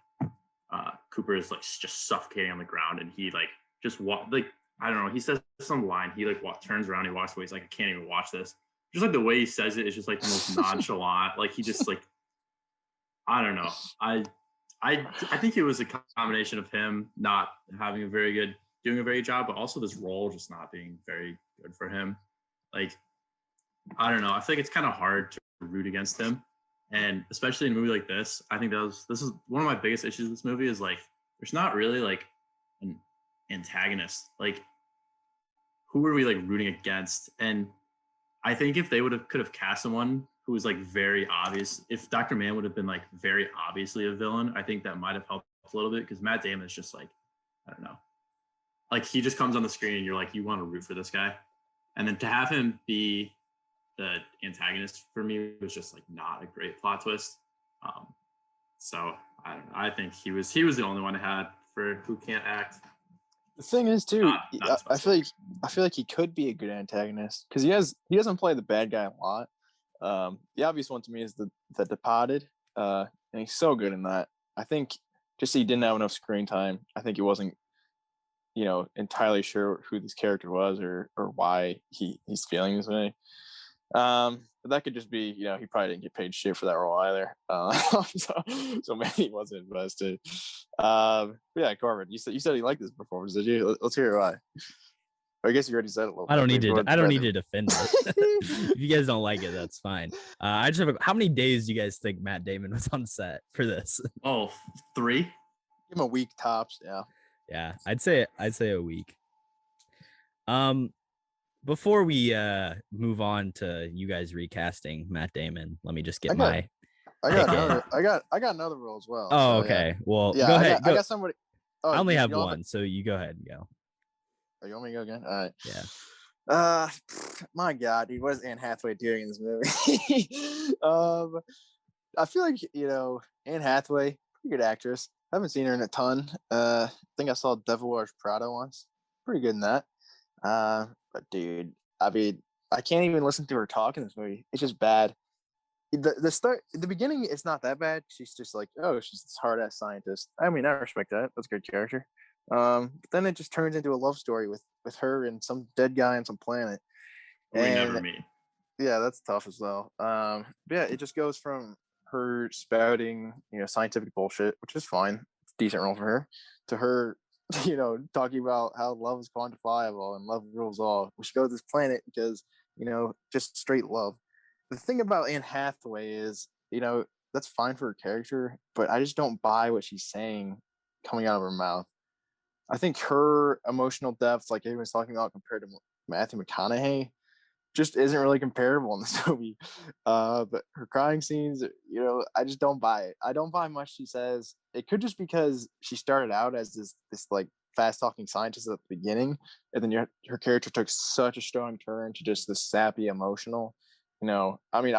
Cooper is like just suffocating on the ground and he like just I don't know, he says some line, he like turns around, he walks away, he's like, I can't even watch this. Just like the way he says it is just like the most nonchalant. Like he just like, I don't know. I think it was a combination of him not doing a very good job, but also this role just not being very good for him. Like, I don't know. I feel like it's kind of hard to root against him. And especially in a movie like this, I think this is one of my biggest issues with this movie is like, there's not really like an antagonist. Like, who are we like rooting against? And I think if they could have cast someone who was like very obvious, if Dr. Mann would have been like very obviously a villain, I think that might have helped a little bit because Matt Damon is just like, I don't know. Like he just comes on the screen and you're like, you want to root for this guy. And then to have him be the antagonist for me was just like not a great plot twist. So I don't know. I think he was the only one I had for who can't act. The thing is too, I feel like he could be a good antagonist because he doesn't play the bad guy a lot. The obvious one to me is the Departed, and he's so good in that. I think just he didn't have enough screen time. I think he wasn't entirely sure who this character was or why he's feeling this way. But that could just be, he probably didn't get paid shit for that role either. So maybe he wasn't invested. Yeah, Corbin, you said he liked this performance, did you? Let's hear why. I guess you already said it a little bit. I don't need to defend it. If you guys don't like it, that's fine. I just have how many days do you guys think Matt Damon was on set for this? Oh, 3? Give him a week tops, yeah. Yeah, I'd say a week. Before we move on to you guys recasting Matt Damon, let me just get I got another role as well. Oh, so, okay. Yeah. Well, Yeah, go ahead. I got somebody. Oh, I only have one, so you go ahead and go. Oh, you want me to go again? All right. Yeah. My God, dude, what is Anne Hathaway doing in this movie? I feel like Anne Hathaway, pretty good actress. haven't seen her in a ton. I think I saw Devil Wears Prada once. Pretty good in that. But dude, I mean, I can't even listen to her talk in this movie. It's just bad. The beginning, it's not that bad. She's just like, oh, she's this hard ass scientist. I mean, I respect that. That's a good character. But then it just turns into a love story with her and some dead guy on some planet. We never meet. Yeah, that's tough as well. But yeah, it just goes from her spouting, scientific bullshit, which is fine. It's a decent role for her, to her, talking about how love is quantifiable and love rules all. We should go to this planet because, just straight love. The thing about Anne Hathaway is, that's fine for her character, but I just don't buy what she's saying coming out of her mouth. I think her emotional depth, like everyone's talking about, compared to Matthew McConaughey, just isn't really comparable in this movie. But her crying scenes, I just don't buy it. I don't buy much she says. It could just because she started out as this like fast talking scientist at the beginning, and then her character took such a strong turn to just this sappy emotional. I mean,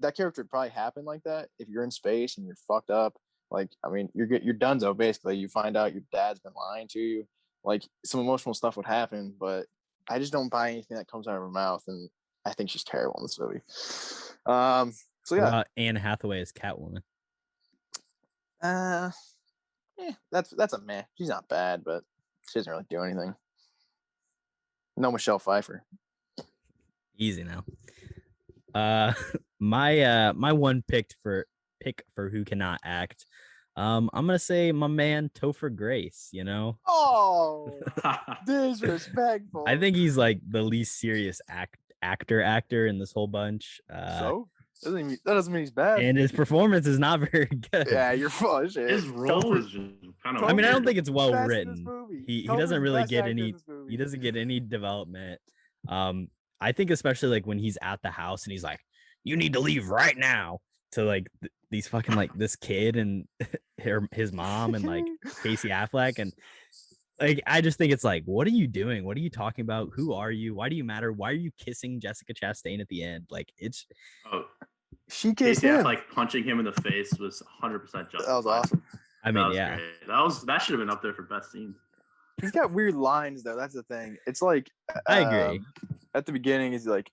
that character would probably happen like that if you're in space and you're fucked up. Like, I mean, you're donezo basically. You find out your dad's been lying to you. Like, some emotional stuff would happen, but I just don't buy anything that comes out of her mouth, and I think she's terrible in this movie. So yeah, Anne Hathaway as Catwoman. That's a meh. She's not bad, but she doesn't really do anything. No Michelle Pfeiffer. Easy now. My one pick for who cannot act. I'm gonna say my man Topher Grace. Oh, disrespectful. I think he's like the least serious actor in this whole bunch. So that doesn't mean he's bad. And his performance is not very good. Yeah, you're full of shit. His role is just kind of. I mean, I don't think it's well Best written. He doesn't really get any. He doesn't get any development. I think especially like when he's at the house and he's like, "You need to leave right now," to like these fucking like this kid and his mom and like Casey Affleck, and like I just think it's like, what are you doing? What are you talking about? Who are you? Why do you matter? Why are you kissing Jessica Chastain at the end? Like it's. She kissed Casey him. Affleck punching him in the face was 100% justified. That was awesome. I mean, yeah, great. That should have been up there for best scenes. He's got weird lines though. That's the thing. It's like I agree. At the beginning, he's like,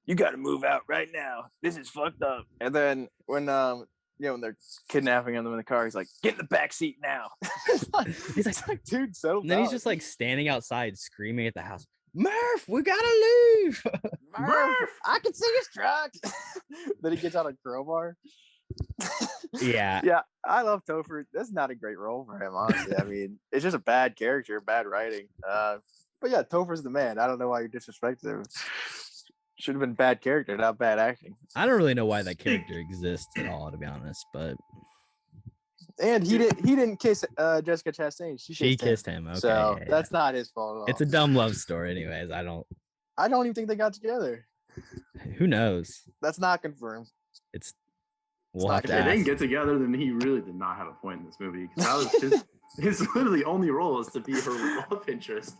"You got to move out right now. This is fucked up." And then when when they're kidnapping him in the car, he's like, "Get in the back seat now." He's like, "Dude, settle And then down." he's just like standing outside screaming at the house, "Murph, we gotta leave." Murph, I can see his truck. Then he gets out a crowbar. Yeah. Yeah, I love Topher. That's not a great role for him, honestly. I mean, it's just a bad character, bad writing. But yeah, Topher's the man. I don't know why you disrespected him. Should have been bad character, not bad acting. I don't really know why that character exists at all, to be honest. But and he didn't kiss Jessica Chastain. She kissed him. Okay, so that's not his fault at all. It's a dumb love story, anyways. I don't even think they got together. Who knows? That's not confirmed. We'll have If to they ask. didn't get together, then he really did not have a point in this movie. Because that was his literally only role is to be her love interest.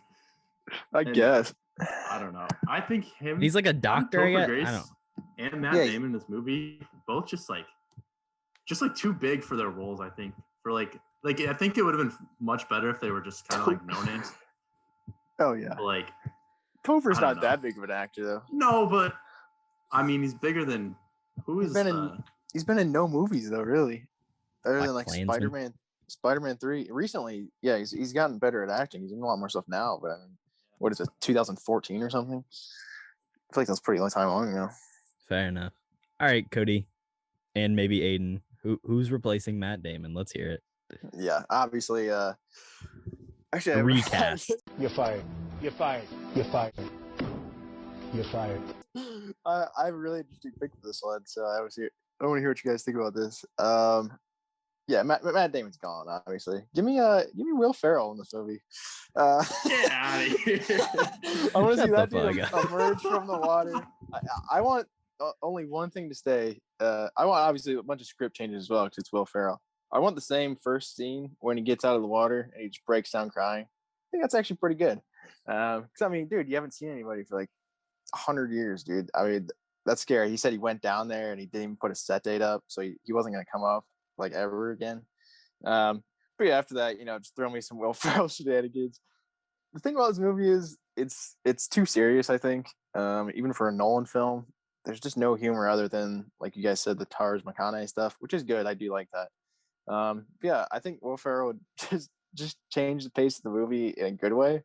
I guess. I don't know. I think him. He's like a doctor. I Grace don't know. And Matt Damon in this movie, both just like too big for their roles. I think for like I think it would have been much better if they were just kind of like no names. Oh yeah. But, like Topher's not that big of an actor though. No, but I mean he's bigger than who is. He's been in no movies though, really, other than like Klansman. Spider-Man 3. Recently, yeah, he's gotten better at acting. He's in a lot more stuff now. But I mean, what is it, 2014 or something? I feel like that's a pretty long time ago. Fair enough. All right, Kody, and maybe Aidan. Who's replacing Matt Damon? Let's hear it. Yeah, obviously. Actually, A recast. You're fired. You're fired. You're fired. You're fired. I have a really interesting pick for this one, so I want to hear what you guys think about this. Yeah, Matt Damon's gone. Obviously, give me Will Ferrell in this movie. Get out of here! I want to see that the dude fuck emerge from the water. I want only one thing to stay. I want obviously a bunch of script changes as well because it's Will Ferrell. I want the same first scene when he gets out of the water and he just breaks down crying. I think that's actually pretty good. Because I mean, dude, you haven't seen anybody for like 100 years, dude. I mean, that's scary. He said he went down there and he didn't even put a set date up, so he wasn't gonna come up like ever again. But but yeah, after that, just throw me some Will Ferrell shenanigans. The thing about this movie is it's too serious, I think. Even for a Nolan film, there's just no humor other than, like you guys said, the Tars McConaughey stuff, which is good. I do like that. Yeah, I think Will Ferrell would just change the pace of the movie in a good way.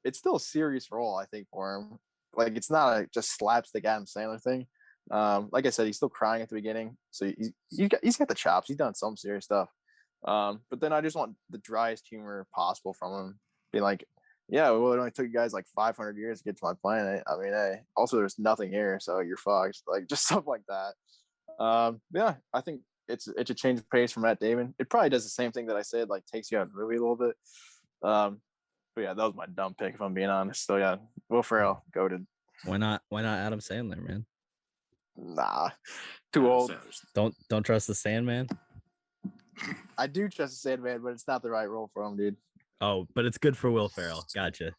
It's still a serious role, I think, for him. Like, it's not a just slapstick Adam Sandler thing. Like I said, he's still crying at the beginning, so he's got the chops. He's done some serious stuff. But then I just want the driest humor possible from him. Being like, yeah, well, it only took you guys like 500 years to get to my planet. I mean, hey, also there's nothing here, so you're fucked. Like, just stuff like that. Yeah, I think it's a change of pace from Matt Damon. It probably does the same thing that I said, like takes you out of the movie a little bit. But yeah, that was my dumb pick, if I'm being honest. So yeah, Will Ferrell, goated. Why not Adam Sandler, man? Nah, too old. Don't trust the Sandman. I do trust the Sandman, but it's not the right role for him, dude. Oh, but it's good for Will Ferrell. Gotcha.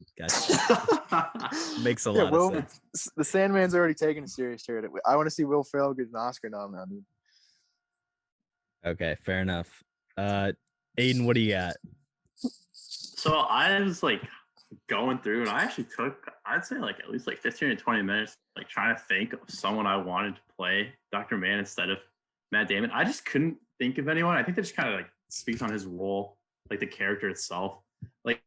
Makes a lot of sense. The Sandman's already taken a serious turn. I want to see Will Ferrell get an Oscar nom now, dude. Okay, fair enough. Aidan, what do you got? So I was like going through, and I actually took, I'd say like at least like 15 or 20 minutes, like trying to think of someone I wanted to play Dr. Mann instead of Matt Damon. I just couldn't think of anyone. I think that just kind of like speaks on his role, like the character itself. Like,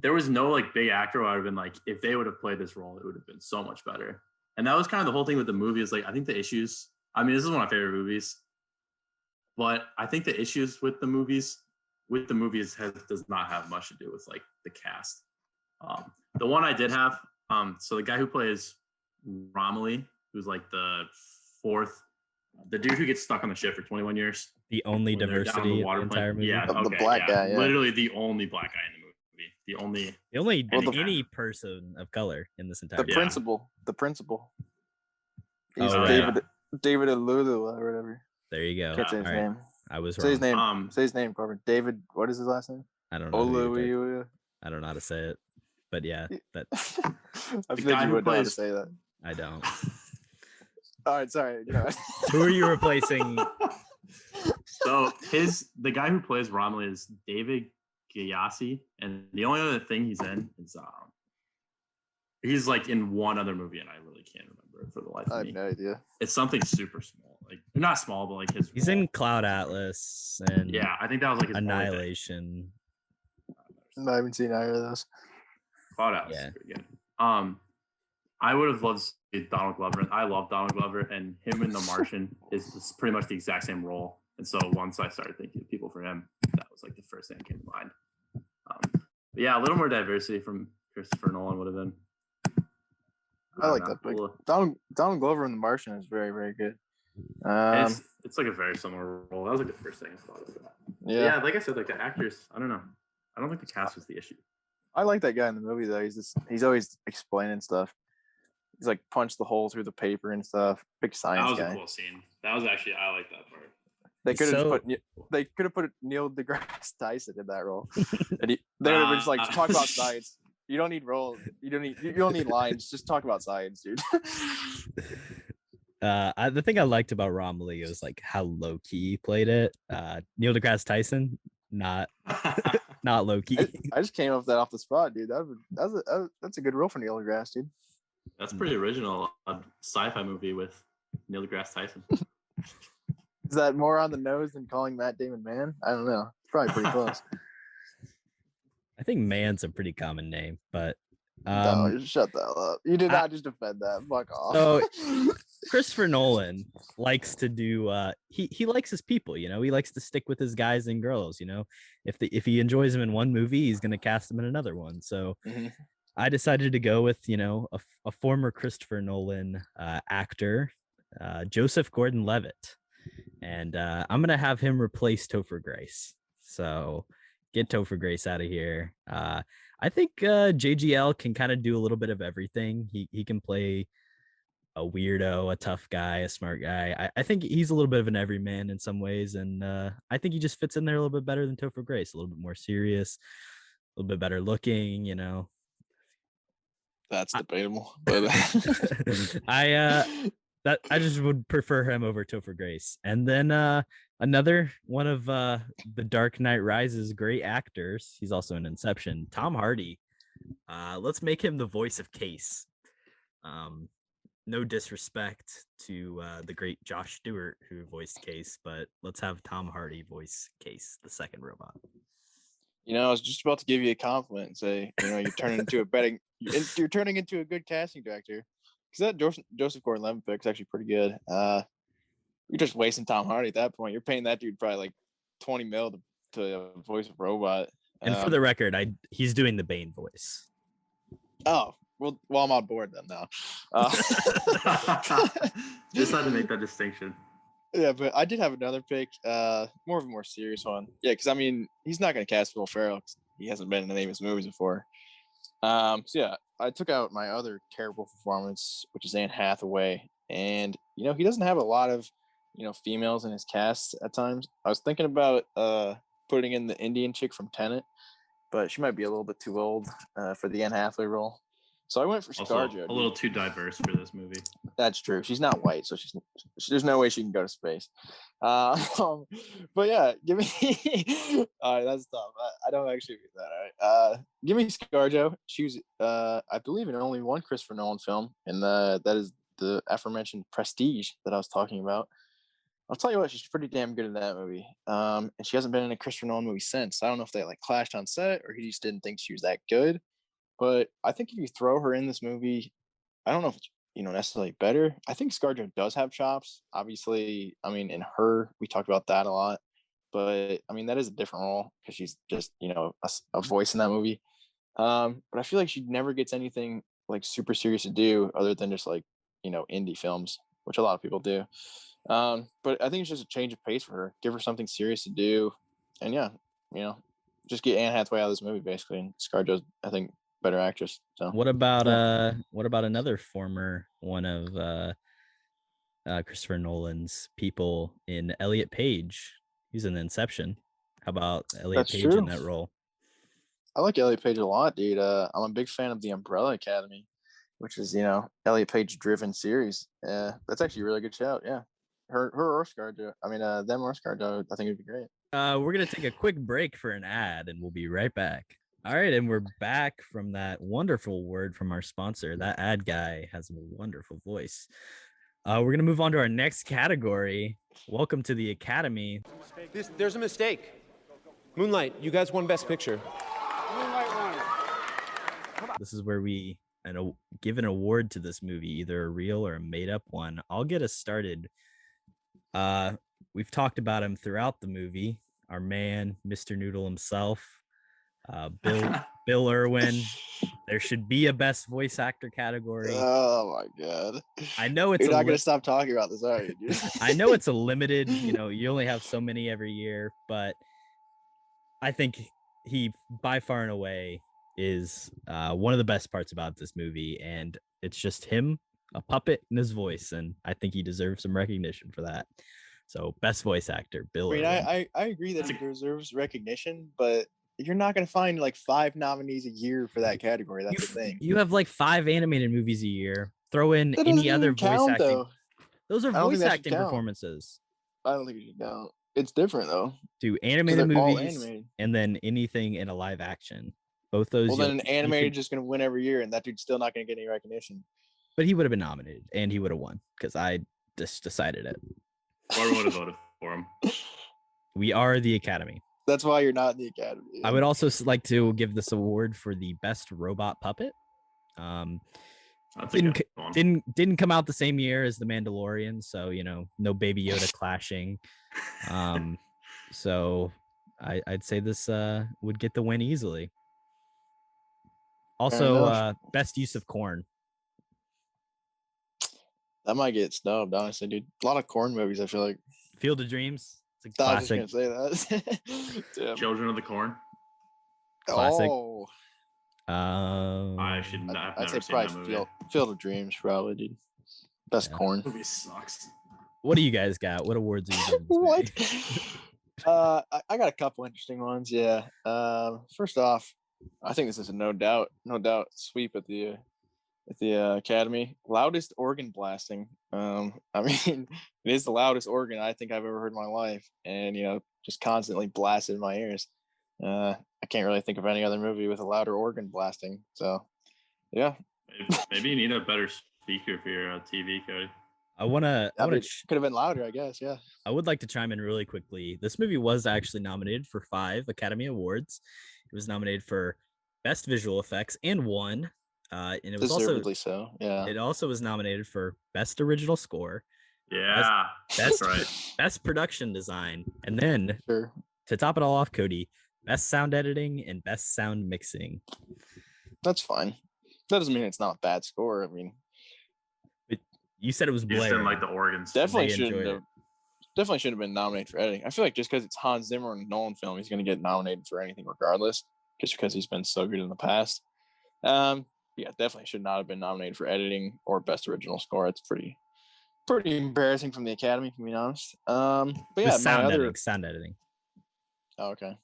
there was no like big actor who I would have been like, if they would have played this role, it would have been so much better. And that was kind of the whole thing with the movie is like, I think the issues, I mean, this is one of my favorite movies, but I think the issues with the movies does not have much to do with like the cast. The one I did have, so the guy who plays Romilly, who's like the dude who gets stuck on the ship for 21 years. The only diversity in the entire movie. Yeah, the black guy. Yeah. Literally the only black guy in the movie. The only any person of color in this entire. The principal. He's David Alulu or whatever. There you go. Can't say his name. I was say wrong. Say his name, Korbin. David. What is his last name? I don't know. I don't know how to say it, but yeah, that. I feel like you would know how to say that. I don't. All right, sorry. Who are you replacing? So the guy who plays Romilly is David Gyasi, and the only other thing he's in is he's like in one other movie, and I really can't remember it for the life of me. I have no idea. It's something super small, like not small, but like his. He's in Cloud Atlas, and yeah, I think that was like his Annihilation. No, I haven't seen either of those. Cloud Atlas is pretty good. I would have loved to see Donald Glover, and I love Donald Glover, and him in The Martian is pretty much the exact same role. And so once I started thinking of people for him, that was like the first thing that came to mind. But yeah, a little more diversity from Christopher Nolan would have been. I like that pick. Donald Glover in The Martian is very, very good. It's like a very similar role. That was like the first thing I thought of. Yeah, like I said, like the actors, I don't know. I don't think the cast was the issue. I like that guy in the movie though. He's always explaining stuff. He's like punched the hole through the paper and stuff. Big science guy. That was a cool scene. That was actually, I like that part. They could have put Neil deGrasse Tyson in that role, and they would have been just like talk about science. You don't need roles. You don't need lines. Just talk about science, dude. The thing I liked about Romilly was like how low key he played it. Neil deGrasse Tyson, not low key. I just came up with that off the spot, dude. That's a good role for Neil deGrasse, dude. That's pretty original. A sci-fi movie with Neil deGrasse Tyson. Is that more on the nose than calling Matt Damon man? I don't know. It's probably pretty close. I think man's a pretty common name, but no, shut that up. You did not just defend that. Fuck off. So Christopher Nolan likes to do he likes his people, you know. He likes to stick with his guys and girls, you know. If he enjoys them in one movie, he's gonna cast them in another one. So I decided to go with, you know, a former Christopher Nolan actor, Joseph Gordon-Levitt. And I'm going to have him replace Topher Grace. So get Topher Grace out of here. I think JGL can kind of do a little bit of everything. He can play a weirdo, a tough guy, a smart guy. I think he's a little bit of an everyman in some ways. And I think he just fits in there a little bit better than Topher Grace. A little bit more serious, a little bit better looking, you know. That's debatable. But That I just would prefer him over Topher Grace. And then another one of the Dark Knight Rises great actors. He's also in Inception. Tom Hardy. Let's make him the voice of Case. No disrespect to the great Josh Stewart who voiced Case, but let's have Tom Hardy voice Case, the second robot. I was just about to give you a compliment and say, you're turning into you're turning into a good casting director. Because that Joseph Gordon-Levitt pick is actually pretty good. You're just wasting Tom Hardy at that point. You're paying that dude probably like 20 mil to voice a robot. And for the record, he's doing the Bane voice. Oh, well, I'm on board then now. Just had to make that distinction. Yeah, but I did have another pick, more of a more serious one. Yeah, because I mean, he's not going to cast Will Ferrell because he hasn't been in any of his movies before. So yeah, I took out my other terrible performance, which is Anne Hathaway, and he doesn't have a lot of females in his cast at times. I was thinking about putting in the Indian chick from Tenet, but she might be a little bit too old for the Anne Hathaway role. So I went for ScarJo. A little too diverse for this movie. That's true. She's not white, so there's no way she can go to space. But yeah, give me. All right, that's tough. I don't actually agree with that. All right, give me ScarJo. She was, I believe, in only one Christopher Nolan film, and that is the aforementioned Prestige that I was talking about. I'll tell you what, she's pretty damn good in that movie. And she hasn't been in a Christopher Nolan movie since. I don't know if they clashed on set or he just didn't think she was that good. But I think if you throw her in this movie, I don't know if it's necessarily better. I think ScarJo does have chops. Obviously, I mean, in Her, we talked about that a lot. But I mean, that is a different role because she's just a voice in that movie. But I feel like she never gets anything super serious to do other than just indie films, which a lot of people do. But I think it's just a change of pace for her. Give her something serious to do, and yeah, just get Anne Hathaway out of this movie basically. And ScarJo's, I think, better actress. So what about another former one of Christopher Nolan's people in Elliot Page? He's in Inception. How about Elliot Page in that role? I like Elliot Page a lot, dude. I'm a big fan of The Umbrella Academy, which is Elliot Page driven series. That's actually a really good shout. Yeah, her or ScarJo. I mean, them or ScarJo. I think it'd be great. We're gonna take a quick break for an ad, and we'll be right back. All right, and we're back from that wonderful word from our sponsor. That ad guy has a wonderful voice. We're going to move on to our next category. Welcome to the Academy. There's a mistake. Moonlight, you guys won Best Picture. Moonlight won. This is where we give an award to this movie, either a real or a made-up one. I'll get us started. We've talked about him throughout the movie. Our man, Mr. Noodle himself. Bill Irwin. There should be a best voice actor category. Oh my god! I know it's you're not gonna stop talking about this, are you? Dude? I know it's a limited. You only have so many every year, but I think he by far and away is one of the best parts about this movie, and it's just him, a puppet, and his voice, and I think he deserves some recognition for that. So, best voice actor, Bill Irwin. I agree that he deserves recognition, but you're not going to find 5 nominees a year for that category. That's the thing. You have 5 animated movies a year. Throw in any other voice acting. Though. Those are voice acting performances. I don't think it should count. It's different though. Do animated movies and then anything in a live action. Both those. Well, then an animated just going to win every year, and that dude's still not going to get any recognition. But he would have been nominated, and he would have won because I just decided it. Or would have voted for him. We are the Academy. That's why you're not in the Academy. I would also like to give this award for the best robot puppet. Didn't come out the same year as The Mandalorian, so no Baby Yoda clashing. So I'd say this would get the win easily. Also, best use of corn. That might get snubbed, honestly, dude. A lot of corn movies, I feel like. Field of Dreams. It's a I classic. was just gonna say that. Children of the Corn. Classic. Oh. I should not. I'd say probably Field of Dreams, probably, dude. Best corn. Movie sucks. What do you guys got? What awards are you giving? What? I got a couple interesting ones. Yeah. First off, I think this is a no doubt sweep at the at the Academy. Loudest organ blasting. I mean, it is the loudest organ I think I've ever heard in my life, and just constantly blasted in my ears. I can't really think of any other movie with a louder organ blasting. So, yeah. Maybe you need a better speaker for your TV, Kody. Could have been louder, I guess. Yeah. I would like to chime in really quickly. This movie was actually nominated for 5 Academy Awards. It was nominated for Best Visual Effects and won. And it was deservedly also so. Yeah. It also was nominated for Best Original Score. Yeah. Best right. Best Production Design, and then Sure. to top it all off, Kody, Best Sound Editing and Best Sound Mixing. That's fine. That doesn't mean it's not a bad score. I mean, you said it was You just blaring. didn't like the organs. Definitely shouldn't have been nominated for editing. I feel like just because it's Hans Zimmer and a Nolan film, he's going to get nominated for anything regardless, just because he's been so good in the past. Yeah, definitely should not have been nominated for editing or best original score. It's pretty embarrassing from the Academy, to be honest. But yeah, sound editing. Oh, okay,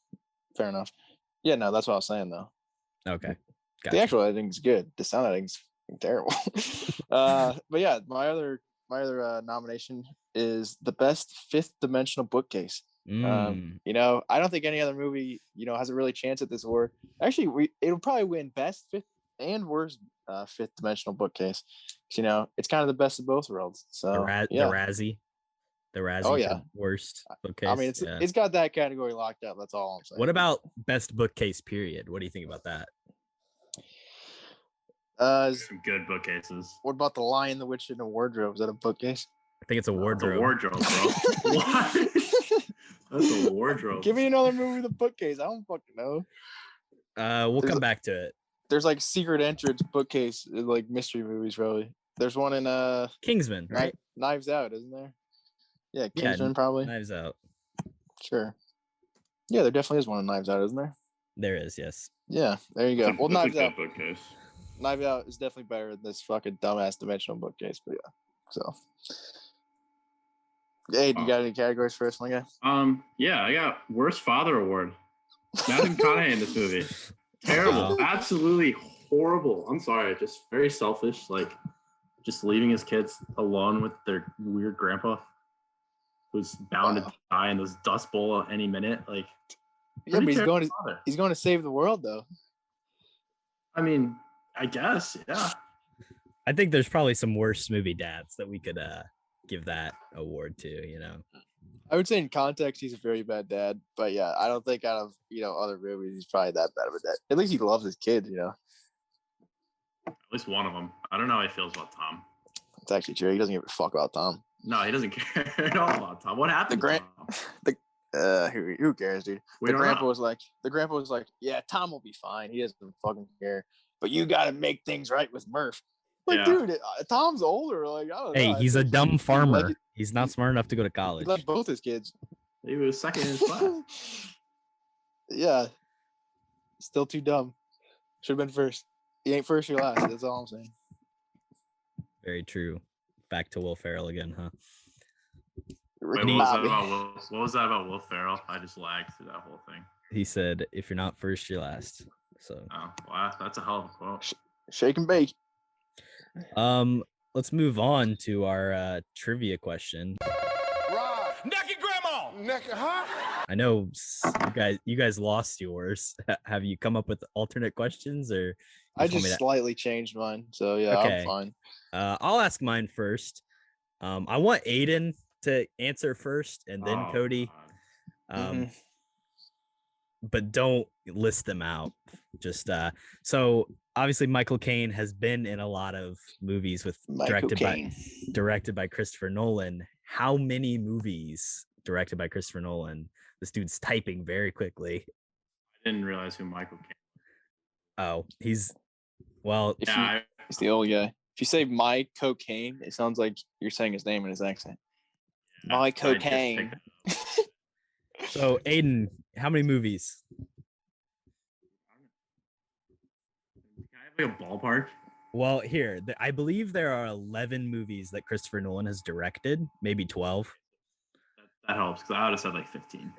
fair enough. Yeah, no, that's what I was saying though. Okay, gotcha. The actual editing is good. The sound editing's terrible. But yeah, my other nomination is the best fifth dimensional bookcase. I don't think any other movie has a really chance at this award. Actually, it'll probably win best fifth and worst fifth dimensional bookcase. It's kind of the best of both worlds. So the Razzie worst bookcase. I mean, it's got that category locked up. That's all I'm saying. What about best bookcase period? What do you think about that? Some good bookcases. What about The Lion, the Witch, and the Wardrobe? Is that a bookcase? I think it's a wardrobe. It's a wardrobe, bro. What? That's a wardrobe. Give me another movie with a bookcase. I don't fucking know. We'll come back to it. There's like secret entrance bookcase, like mystery movies, probably. There's one in Kingsman, right? Knives Out, isn't there? Yeah, Kingsman, probably. Knives Out. Sure. Yeah, there definitely is one in Knives Out, isn't there? There is, yes. Yeah, there you go. Well, Knives Out. Bookcase. Knives Out is definitely better than this fucking dumbass dimensional bookcase, but yeah. So, hey, you got any categories for us, my guy? Yeah, I got worst father award. Matthew McConaughey in this movie. Terrible, absolutely horrible. I'm sorry, just very selfish. Like, just leaving his kids alone with their weird grandpa, who's bound to die in this dust bowl at any minute. Like, yeah, but he's going to save the world, though. I mean, I guess, yeah. I think there's probably some worse movie dads that we could give that award to, I would say in context, he's a very bad dad, but yeah, I don't think out of, other movies, he's probably that bad of a dad. At least he loves his kids, At least one of them. I don't know how he feels about Tom. It's actually true. He doesn't give a fuck about Tom. No, he doesn't care at all about Tom. What happened to Tom? Who cares, dude? The grandpa was like, yeah, Tom will be fine. He doesn't fucking care. But you got to make things right with Murph. Like, dude, Tom's older. Like, I don't know. Hey, he's a dumb farmer. He's not smart enough to go to college. He left both his kids. He was second in his class. Yeah. Still too dumb. Should have been first. He ain't first or last. That's all I'm saying. Very true. Back to Will Ferrell again, huh? Wait, what was that about Will Ferrell? I just lagged through that whole thing. He said, if you're not first, you're last. So. Oh, wow. That's a hell of a quote. Shake and bake. Let's move on to our trivia question. Naked grandma. Naked, huh? I know you guys lost yours. Have you come up with alternate questions, or I just slightly changed mine? So yeah, okay. I'm fine. I'll ask mine first. I want Aidan to answer first, and then Kody. But don't list them out. Just so obviously Michael Caine has been in a lot of movies directed by Christopher Nolan. How many movies directed by Christopher Nolan? This dude's typing very quickly. I didn't realize who Michael Caine. Oh, he's the old guy. If you say my cocaine, it sounds like you're saying his name in his accent. Yeah, my cocaine. So, Aidan, how many movies? Can I have like a ballpark? Well, here, I believe there are 11 movies that Christopher Nolan has directed, maybe 12. That helps, because I would have said like 15.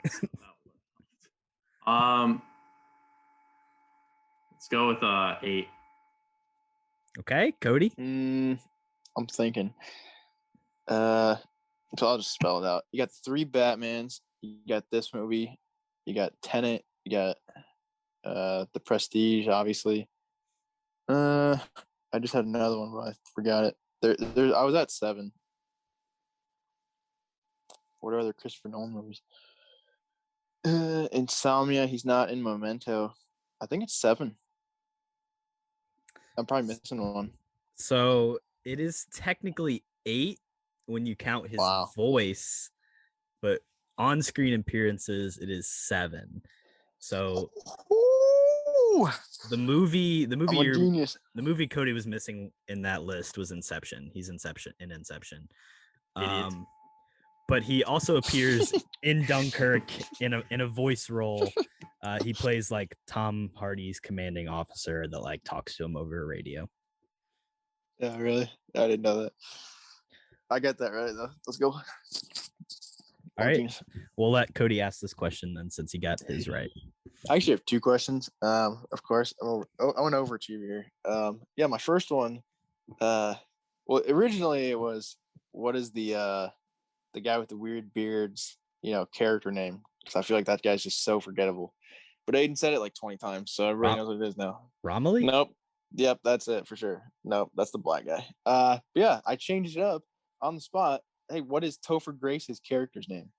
Let's go with 8. Okay, Kody. I'm thinking. So I'll just spell it out. You got 3 Batmans. You got this movie. You got Tenet. You got The Prestige, obviously. I just had another one, but I forgot it. There. I was at 7. What are other Christopher Nolan movies? Insomnia. He's not in Memento. I think it's 7. I'm probably missing one. So it is technically 8 when you count his voice, but on-screen appearances it is 7. So the movie Kody was missing in that list was Inception. He's in Inception. But he also appears in Dunkirk in a voice role. He plays like Tom Hardy's commanding officer that like talks to him over radio. Yeah, really? I didn't know that. I get that right though. Let's go. All right. We'll let Kody ask this question then, since he got his right. I actually have 2 questions. Of course, I want to overachieve here. Yeah, my first one. Well, originally it was, what is the guy with the weird beards, character name? Because I feel like that guy's just so forgettable. But Aidan said it like 20 times, so everybody knows what it is now. Romilly? Nope. Yep, that's it for sure. Nope, that's the black guy. Yeah, I changed it up on the spot. Hey, what is Topher Grace's character's name?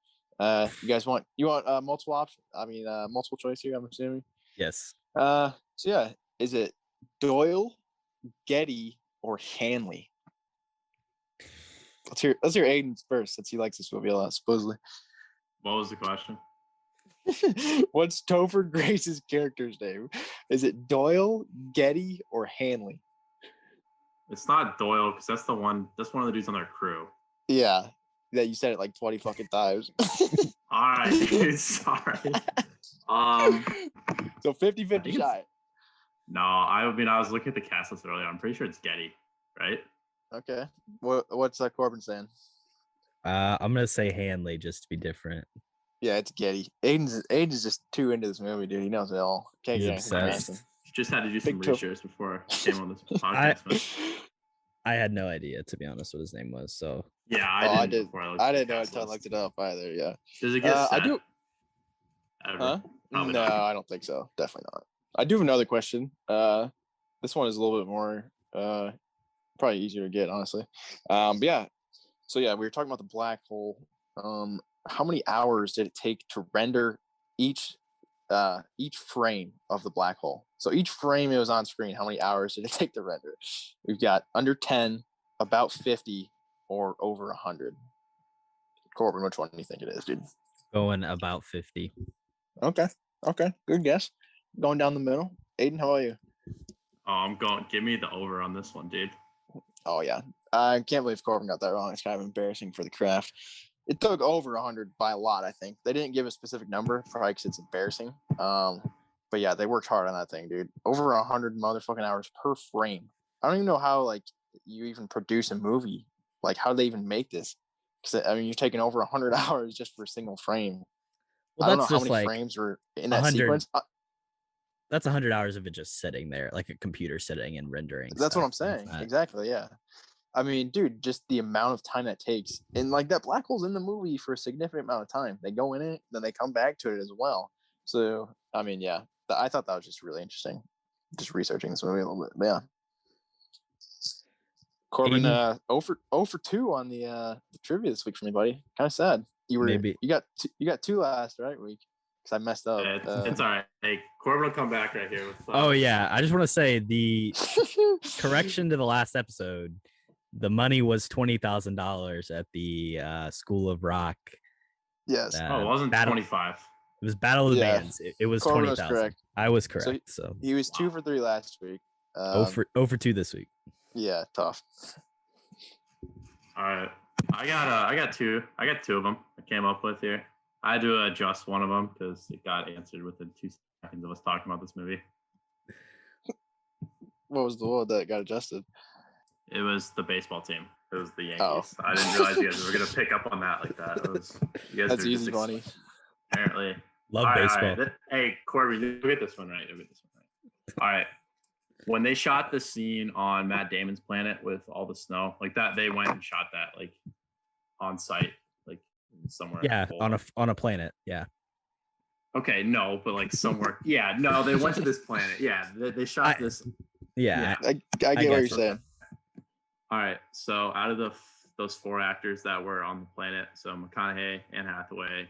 You guys want multiple option? Multiple choice here, I'm assuming. Yes. So yeah, is it Doyle, Getty, or Hanley? Let's hear Aiden's first, since he likes this movie a lot, supposedly. What was the question? What's Topher Grace's character's name? Is it Doyle, Getty, or Hanley? It's not Doyle, because that's one of the dudes on their crew. Yeah, you said it like 20 fucking times. All right, dude, sorry. So 50-50 shot. No, I was looking at the cast list earlier. I'm pretty sure it's Getty, right? Okay. What's Korbin saying? I'm gonna say Hanley just to be different. Yeah, it's Getty. Aiden's just too into this movie, dude. He knows it all. Can't He's get obsessed. Just had to do some research before I came on this podcast. I had no idea, to be honest, what his name was. So yeah, I didn't know until I looked it up either. Yeah. Does it get set? I do. Huh? No, I don't think so. Definitely not. I do have another question. This one is a little bit more probably easier to get, honestly. But yeah. So yeah, we were talking about the black hole. How many hours did it take to render each frame of the black hole? So each frame it was on screen, how many hours did it take to render? We've got under 10, about 50, or over 100. Korbin, which one do you think it is, dude? Going about 50. Okay, good guess. Going down the middle. Aidan, how about you? Give me the over on this one, dude. Oh yeah, I can't believe Korbin got that wrong. It's kind of embarrassing for the craft. It took over 100 by a lot, I think. They didn't give a specific number, probably because it's embarrassing. But yeah, they worked hard on that thing, dude. Over 100 motherfucking hours per frame. I don't even know how you even produce a movie. How do they even make this? Because you're taking over 100 hours just for a single frame. Well, I don't know how many frames were in that sequence. That's 100 hours of it just sitting there, like a computer sitting and rendering. That's what I'm saying. Exactly. Yeah. Dude, just the amount of time that takes, and that black hole's in the movie for a significant amount of time. They go in it, then they come back to it as well. So, yeah, I thought that was just really interesting. Just researching this movie a little bit. But yeah. Korbin, 0 for 2 on the trivia this week for me, buddy. Kind of sad. You got 2 last week because I messed up. It's all right. Hey, Korbin will come back right here. Oh yeah, I just want to say the correction to the last episode. The money was $20,000 at the School of Rock. Yes. It wasn't 25. It was Battle of the Bands. It was 20,000. I was correct. So he was 2 for 3 last week. 0 for 2 this week. Yeah, tough. All right, I got 2. I got 2 of them. I came up with here. I had to adjust one of them because it got answered within 2 seconds of us talking about this movie. What was the one that got adjusted? It was the baseball team. It was the Yankees. Oh. I didn't realize you guys were gonna pick up on that like that. That's easy money. Apparently, love baseball. All right. Hey, Korbin, you get this one right. All right. when they shot the scene on Matt Damon's planet with all the snow, like that, they went and shot that like on site, like somewhere. Yeah, on a planet. Yeah. Okay, no, but like somewhere. Yeah, no, they went to this planet. Yeah, they shot this. Yeah, I get what you're saying. All right, so out of those 4 actors that were on the planet, so McConaughey, Anne Hathaway,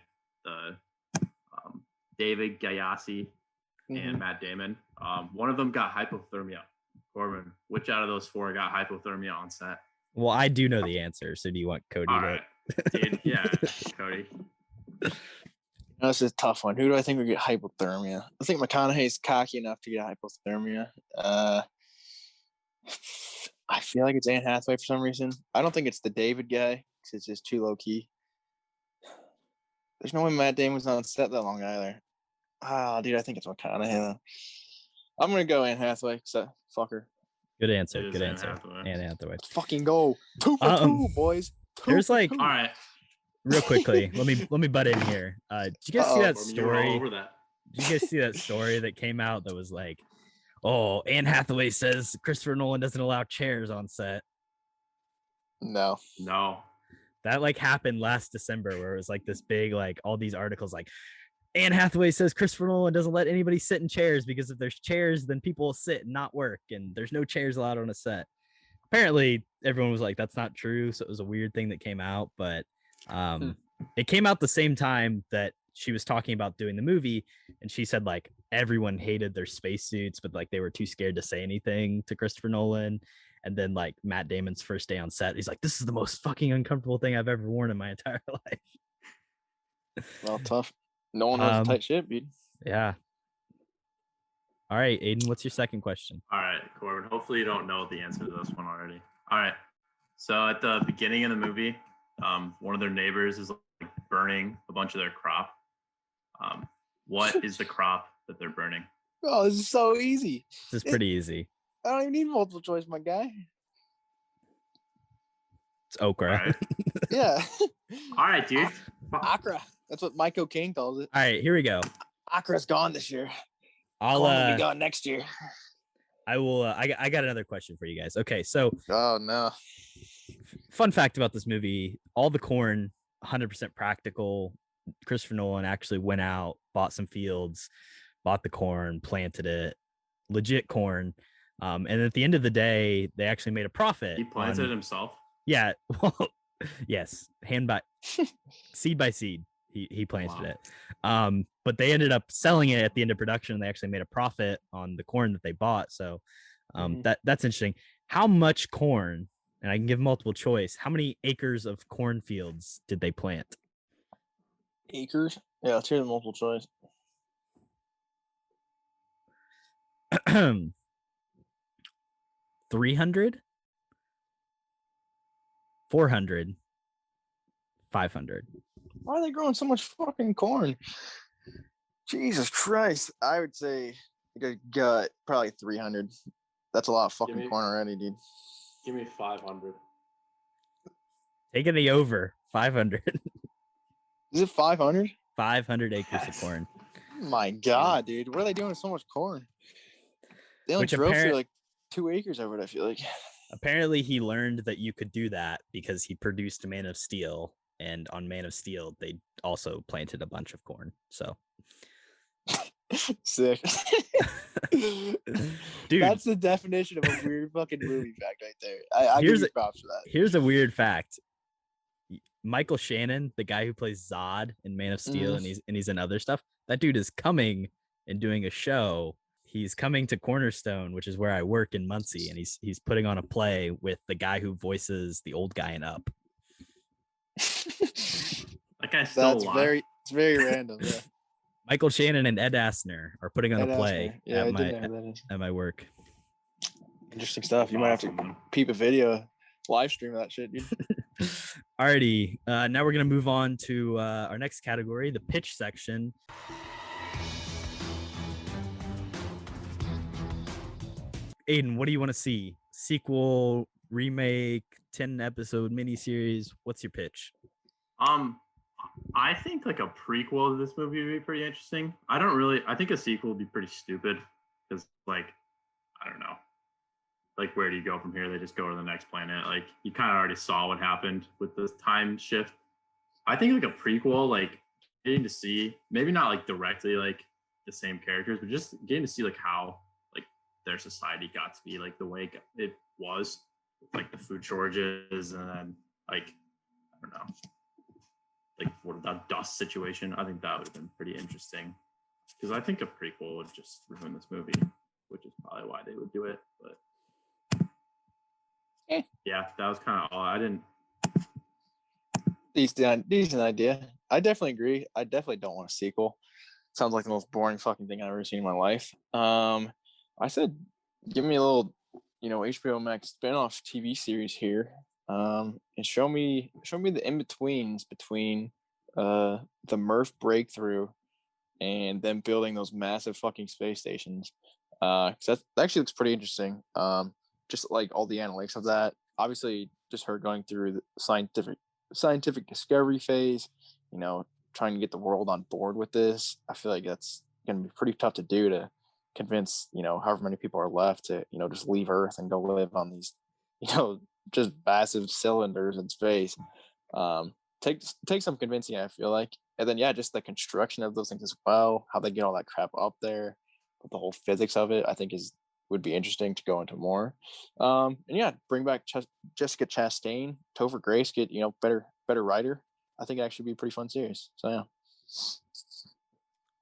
David Gayasi, and Matt Damon, one of them got hypothermia. Korbin, which out of those 4 got hypothermia on set? Well, I do know the answer. So do you want Kody? All right, dude, yeah, Kody. That's a tough one. Who do I think would get hypothermia? I think McConaughey's cocky enough to get hypothermia. I feel like it's Anne Hathaway for some reason. I don't think it's the David guy because it's just too low key. There's no way Matt Damon was on set that long either. Dude, I think it's McConaughey. I'm gonna go Anne Hathaway. So fuck her. Good answer. Good answer. Anne Hathaway. Let's fucking go 2 for 2, boys. There's like, all right. Real quickly, let me butt in here. Did you guys see that story? Did you guys see that story that came out that was like, oh, Anne Hathaway says Christopher Nolan doesn't allow chairs on set? No. That like happened last December, where it was like this big, like all these articles like, Anne Hathaway says Christopher Nolan doesn't let anybody sit in chairs because if there's chairs, then people will sit and not work, and there's no chairs allowed on a set. Apparently, everyone was like, that's not true. So it was a weird thing that came out, but it came out the same time that she was talking about doing the movie, and she said like everyone hated their spacesuits, but like they were too scared to say anything to Christopher Nolan. And then like Matt Damon's first day on set, he's like, this is the most fucking uncomfortable thing I've ever worn in my entire life. Well, tough. No one knows a tight ship, dude. Yeah. All right, Aidan, what's your second question? All right, Korbin, hopefully you don't know the answer to this one already. All right, so at the beginning of the movie, one of their neighbors is like burning a bunch of their crop. What is the crop that they're burning? Oh, this is so easy. This is pretty easy. I don't even need multiple choice, my guy. It's okra. All right. Yeah. All right, dude. Okra. That's what Michael King calls it. All right, here we go. Okra's gone this year. I'll be gone next year. I will. I got another question for you guys. Okay, so. Oh no. Fun fact about this movie: all the corn, 100% practical. Christopher Nolan actually went out, bought some fields, bought the corn, planted it, legit corn. And at the end of the day, they actually made a profit. He planted it himself. Yeah. Well, yes. Seed by seed. He planted it. But they ended up selling it at the end of production. They actually made a profit on the corn that they bought. So that's interesting. How much corn, and I can give multiple choice, how many acres of cornfields did they plant? Acres? Yeah, let's hear the multiple choice. 300, 400, 500. Why are they growing so much fucking corn? Jesus Christ. I would say got probably 300. That's a lot of fucking corn already, dude. Give me 500. Taking the over. 500. Is it 500? 500 acres of corn. My God, dude. What are they doing with so much corn? They only drove through like 2 acres over it, I feel like. Apparently he learned that you could do that because he produced Man of Steel, and on Man of Steel they also planted a bunch of corn. So sick. Dude, that's the definition of a weird fucking movie fact right there. I give you props for that. Here's a weird fact. Michael Shannon, the guy who plays Zod in Man of Steel, and he's in other stuff, that dude is coming and doing a show. He's coming to Cornerstone, which is where I work in Muncie, and he's putting on a play with the guy who voices the old guy in Up. That guy's still alive. It's very random. Yeah. Michael Shannon and Ed Asner are putting on a play at my work. Interesting stuff. You might have to peep a video, live stream that shit, dude. Alrighty, now we're gonna move on to our next category, the pitch section. Aidan, what do you want to see? Sequel, remake, 10-episode miniseries? What's your pitch? I think like a prequel to this movie would be pretty interesting. I think a sequel would be pretty stupid because like, I don't know. like, where do you go from here? They just go to the next planet. Like, you kind of already saw what happened with the time shift. I think like a prequel, like getting to see, maybe not like directly like the same characters, but just getting to see like how like their society got to be like the way it was, like the food shortages, and then like, I don't know, like what that dust situation. I think that would have been pretty interesting, because I think a prequel would just ruin this movie, which is probably why they would do it. But yeah, that was kind of all. I didn't. Decent idea. I definitely agree. I definitely don't want a sequel. Sounds like the most boring fucking thing I've ever seen in my life. I said, give me a little, HBO Max spinoff TV series here, and show me the in betweens between the Murph breakthrough and them building those massive fucking space stations. Cause that actually looks pretty interesting. Just like all the analytics of that. Obviously, just her going through the scientific discovery phase, trying to get the world on board with this. I feel like that's going to be pretty tough to do, to convince, however many people are left to, just leave Earth and go live on these, just massive cylinders in space. Take some convincing, I feel like. And then, just the construction of those things as well, how they get all that crap up there, but the whole physics of it, I think would be interesting to go into more. And bring back Jessica Chastain, Topher Grace, get better writer. I think it actually be a pretty fun series. So yeah.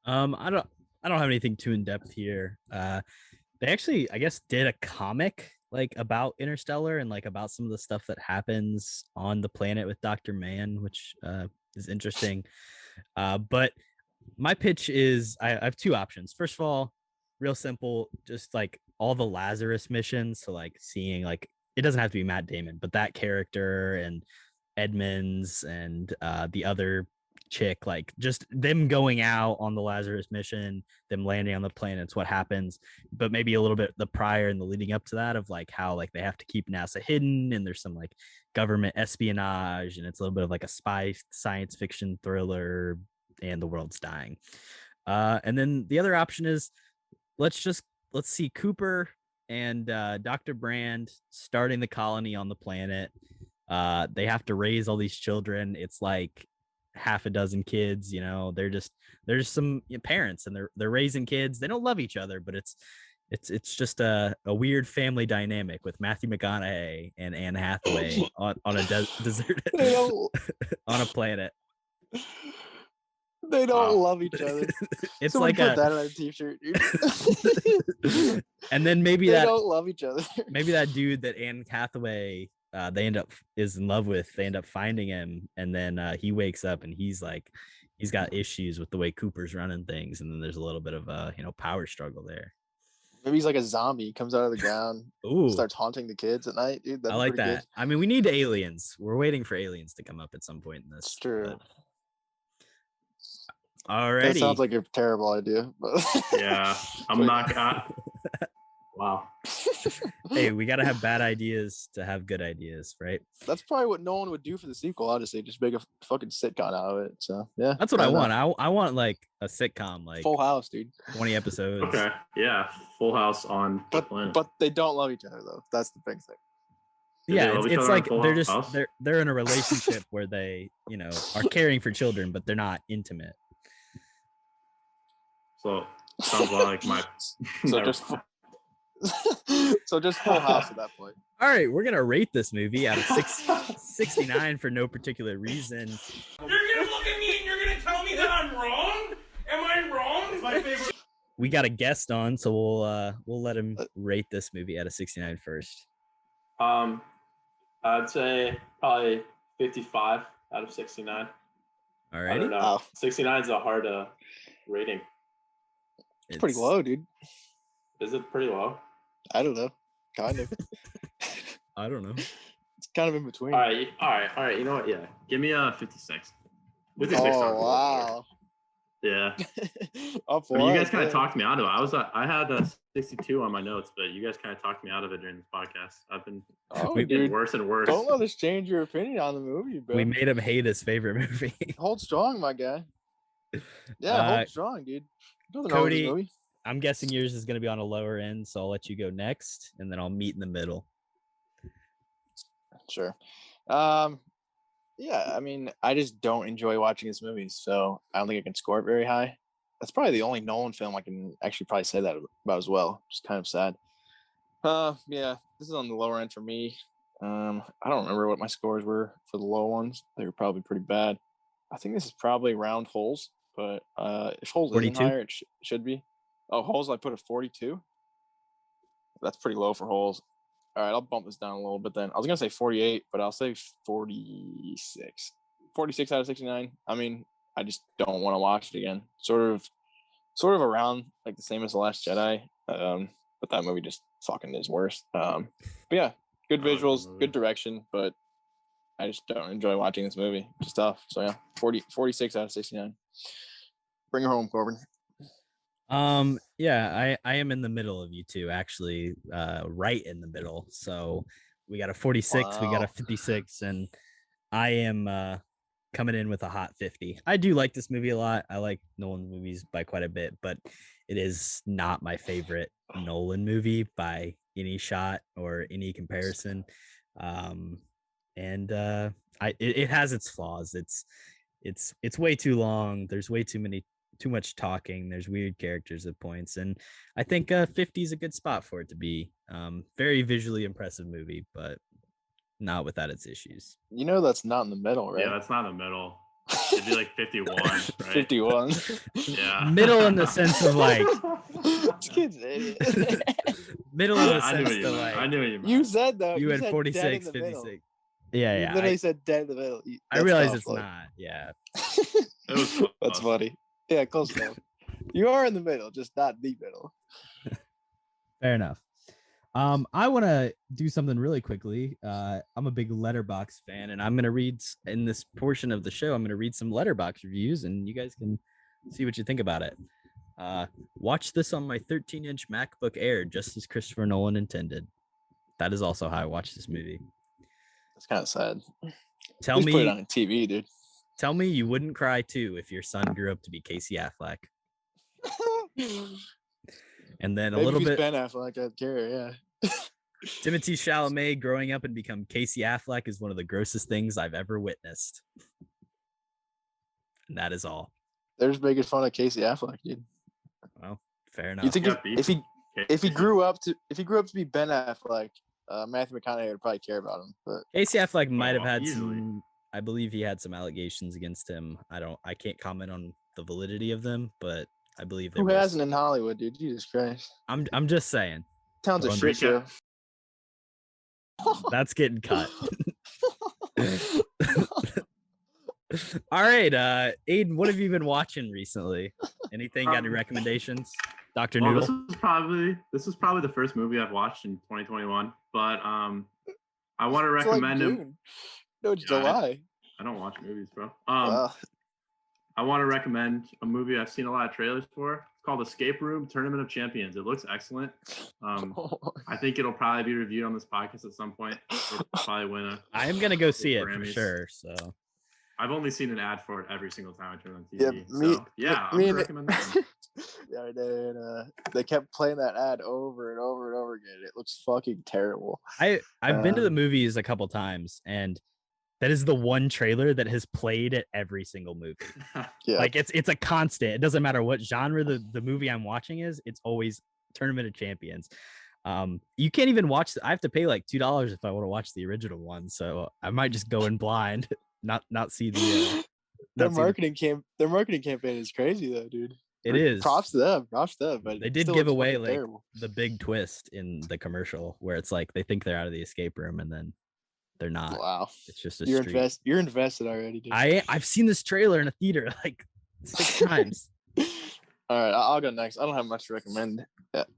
I don't have anything too in depth here. They actually, I guess, did a comic like about Interstellar and like about some of the stuff that happens on the planet with Dr. Mann, which is interesting. But my pitch is I have two options. First of all, real simple, just like all the Lazarus missions. So like seeing like, it doesn't have to be Matt Damon, but that character and Edmonds and the other chick, like just them going out on the Lazarus mission, them landing on the planets, what happens, but maybe a little bit the prior and the leading up to that of like how like they have to keep NASA hidden and there's some like government espionage and it's a little bit of like a spy science fiction thriller and the world's dying. And then the other option is let's see Cooper and Dr. Brand starting the colony on the planet. They have to raise all these children. It's like half a dozen kids, they're just some parents and they're raising kids. They don't love each other, but it's just a weird family dynamic with Matthew McConaughey and Anne Hathaway on a desert on a planet. They don't love each other. It's Someone like put that on a t-shirt, dude. And then maybe they don't love each other. Maybe that dude that Anne Hathaway is in love with, they end up finding him, and then he wakes up and he's got issues with the way Cooper's running things, and then there's a little bit of a power struggle there. Maybe he's like a zombie. He comes out of the ground, starts haunting the kids at night, dude. I like that. Good. I mean, we need aliens. We're waiting for aliens to come up at some point in this. It's true. Alrighty. That sounds like a terrible idea, but yeah, I'm not. Wow. Hey, we gotta have bad ideas to have good ideas, right? That's probably what Nolan would do for the sequel. Honestly, just make a fucking sitcom out of it. So yeah, that's what I want. I want like a sitcom, like Full House, dude. 20 episodes. Okay, yeah, Full House on the planet. But they don't love each other though. That's the big thing. Yeah, it's like they're in a relationship where they are caring for children, but they're not intimate. So sounds like my so just Full House at that point. All right, we're gonna rate this movie out of 69 for no particular reason. You're gonna look at me and you're gonna tell me that I'm wrong? Am I wrong? It's my favorite. We got a guest on, so we'll let him rate this movie out of 69 first. I'd say probably 55 out of 69. All right. I don't know. 69 is a hard rating. It's pretty low, dude. Is it pretty low? I don't know. Kind of. I don't know. It's kind of in between. All right. You know what? Yeah. Give me 56. 56. Oh, wow. Yeah. Up for you guys kind of talked me out of it. I had a 62 on my notes, but you guys kind of talked me out of it during this podcast. I've been getting worse and worse. Don't let us change your opinion on the movie, bro. We made him hate his favorite movie. Hold strong, my guy. Yeah, hold strong, dude. Kody, I'm guessing yours is going to be on a lower end, so I'll let you go next, and then I'll meet in the middle. Sure. Yeah, I mean, I just don't enjoy watching his movies, so I don't think I can score it very high. That's probably the only Nolan film I can actually probably say that about as well. Just kind of sad. Yeah, this is on the lower end for me. I don't remember what my scores were for the low ones. They were probably pretty bad. I think this is probably around Holes, but if Holes isn't 42? higher, it should be. Oh, Holes, I put a 42. That's pretty low for Holes. All right, I'll bump this down a little bit then. I was going to say 48, but I'll say 46. 46 out of 69. I mean, I just don't want to watch it again. Sort of around like the same as The Last Jedi. But that movie just fucking is worse. But yeah, good visuals, good direction, but I just don't enjoy watching this movie. It's tough. So yeah, 46 out of 69. Bring her home, Korbin. Yeah, I am in the middle of you two, actually, right in the middle. So we got a 46, we got a 56, and I am coming in with a hot 50. I do like this movie a lot. I like Nolan movies by quite a bit, but it is not my favorite Nolan movie by any shot or any comparison. It has its flaws. It's way too long. There's way too much talking. There's weird characters at points, and I think 50 is a good spot for it to be. Very visually impressive movie, but not without its issues. You know that's not in the middle, right? Yeah, that's not in the middle. It'd be like 51, right? 51. Yeah. Middle in the sense of like this kid's an idiot. Middle in the sense of like I knew what you meant. You said though. You had said 46, 56. Yeah. You literally said dead in the middle. I realize it's not. Yeah. It was close. That's funny. Yeah, close enough. You are in the middle, just not the middle. Fair enough. I want to do something really quickly. I'm a big Letterboxd fan, and I'm going to read in this portion of the show. I'm going to read some Letterboxd reviews, and you guys can see what you think about it. Watch this on my 13-inch MacBook Air, just as Christopher Nolan intended. That is also how I watched this movie. That's kind of sad. Tell me, put it on TV, dude. Tell me you wouldn't cry too if your son grew up to be Casey Affleck. And then Maybe a little if he's bit Ben Affleck, I'd care. Yeah. Timothée Chalamet growing up and become Casey Affleck is one of the grossest things I've ever witnessed. And that is all. They're just making fun of Casey Affleck, dude. Well, fair enough. You think if he grew up to be Ben Affleck, Matthew McConaughey would probably care about him. But Casey Affleck might have had some. I believe he had some allegations against him. I can't comment on the validity of them, but I believe who hasn't in Hollywood, dude? Jesus Christ. I'm just saying. Town's a shit show. That's getting cut. All right, Aidan, what have you been watching recently? Anything? Got any recommendations? Dr. Noodle. This is probably the first movie I've watched in 2021, but I want to recommend him. No, it's July. I don't watch movies, bro. I want to recommend a movie I've seen a lot of trailers for. It's called Escape Room: Tournament of Champions. It looks excellent. I think it'll probably be reviewed on this podcast at some point. It'll probably win I am gonna go see it for sure. So I've only seen an ad for it every single time I turn on TV. I'm gonna recommend that. Yeah, they kept playing that ad over and over and over again. It looks fucking terrible. I've been to the movies a couple times, and that is the one trailer that has played at every single movie. Yeah. Like it's a constant. It doesn't matter what genre the movie I'm watching is. It's always Tournament of Champions. You can't even watch. I have to pay like $2 if I want to watch the original one. So I might just go in blind, not see the. Their marketing campaign is crazy though, dude. It is. Props to them. But they did give away like the big twist in the commercial where it's like they think they're out of the escape room and then they're not. Wow. It's just a you're street. You're invested already, dude. I've seen this trailer in a theater like 6 times. All right, I'll go next. I don't have much to recommend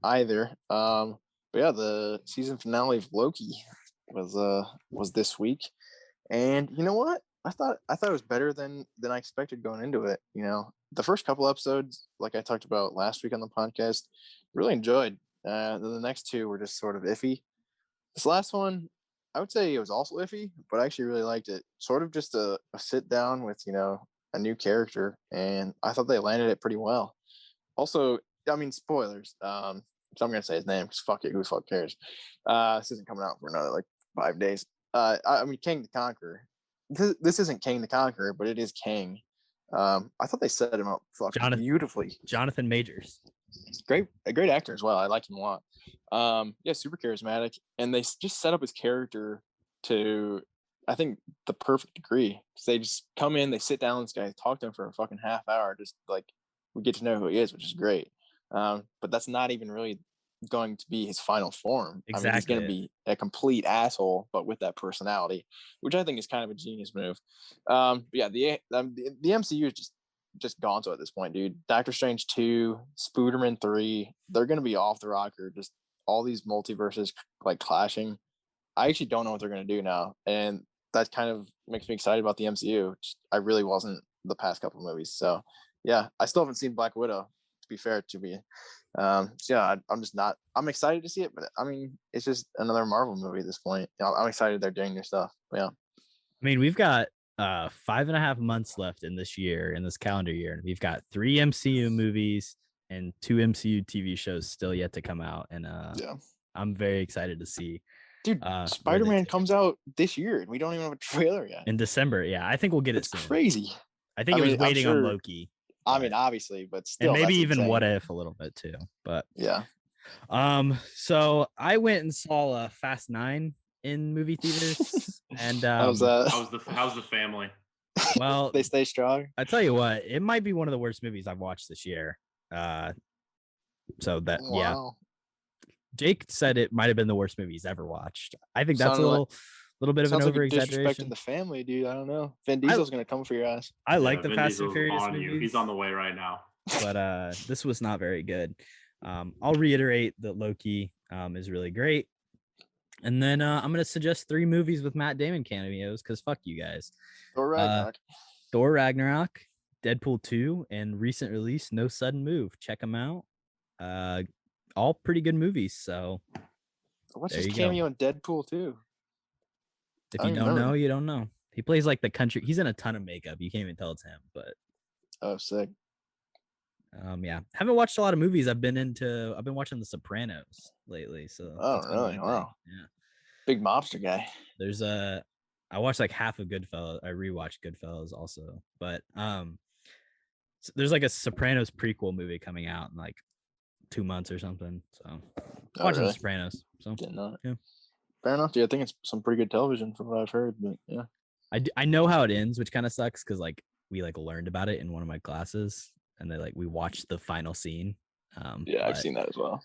either. But yeah, the season finale of Loki was this week, and you know what? I thought it was better than I expected going into it. You know, the first couple episodes, like I talked about last week on the podcast, really enjoyed. The next 2 were just sort of iffy. This last one, I would say it was also iffy, but I actually really liked it. Sort of just a sit down with, a new character, and I thought they landed it pretty well. Also, I mean, spoilers. So I'm gonna say his name because fuck it, who the fuck cares? This isn't coming out for another like 5 days. I mean, King the Conqueror. This isn't King the Conqueror, but it is King. I thought they set him up beautifully. Jonathan Majors, a great actor as well. I like him a lot. Yeah, super charismatic, and they just set up his character to, I think, the perfect degree. They just come in, they sit down with this guy, talk to him for a fucking half hour, just like we get to know who he is, which is great. But that's not even really going to be his final form. Exactly. I mean, he's going to be a complete asshole, but with that personality, which I think is kind of a genius move. But yeah, the MCU is just gonzo at this point, dude. Doctor Strange 2, Spooderman 3, they're going to be off the rocker. Just all these multiverses like clashing. I actually don't know what they're going to do now, and that kind of makes me excited about the MCU, which I really wasn't the past couple of movies. So yeah, I still haven't seen Black Widow, to be fair to me. So yeah, I'm just not. I'm excited to see it, but I mean, it's just another Marvel movie at this point. You know, I'm excited they're doing new stuff. But yeah, I mean, we've got 5.5 months left in this year, in this calendar year, and we've got 3 MCU movies and 2 MCU TV shows still yet to come out, and yeah, I'm very excited to see. Dude, Spider-Man comes out this year, and we don't even have a trailer yet. In December, yeah, I think we'll get it soon. Crazy. I think it was waiting on Loki. I mean, obviously, but still, and maybe that's even insane. What If a little bit too. But yeah. So I went and saw Fast 9 in movie theaters, and how's that? How's the family? Well, they stay strong. I tell you what, it might be one of the worst movies I've watched this year. So that yeah, Jake said it might have been the worst movie he's ever watched. I think that's a little bit of an over exaggeration. Disrespecting the family, dude. I don't know. Vin Diesel's gonna come for your ass. I like the Fast and Furious movies. He's on the way right now. But this was not very good. I'll reiterate that Loki is really great. And then I'm gonna suggest 3 movies with Matt Damon cameos because fuck you guys. Thor Ragnarok, Deadpool 2, and recent release No Sudden Move. Check them out. All pretty good movies. So what's his cameo in Deadpool 2? If you don't know, you don't know. He plays like the country. He's in a ton of makeup. You can't even tell it's him. But sick. Yeah, haven't watched a lot of movies. I've been watching The Sopranos lately. So really? Wow. Yeah. Big mobster guy. There's I watched like half of Goodfellas. I rewatched Goodfellas also, but there's like a Sopranos prequel movie coming out in like 2 months or something. So watching The Sopranos. So yeah. Fair enough. Yeah, I think it's some pretty good television from what I've heard. But yeah, I know how it ends, which kind of sucks because like we like learned about it in one of my classes, and we watched the final scene. Yeah, I've seen that as well.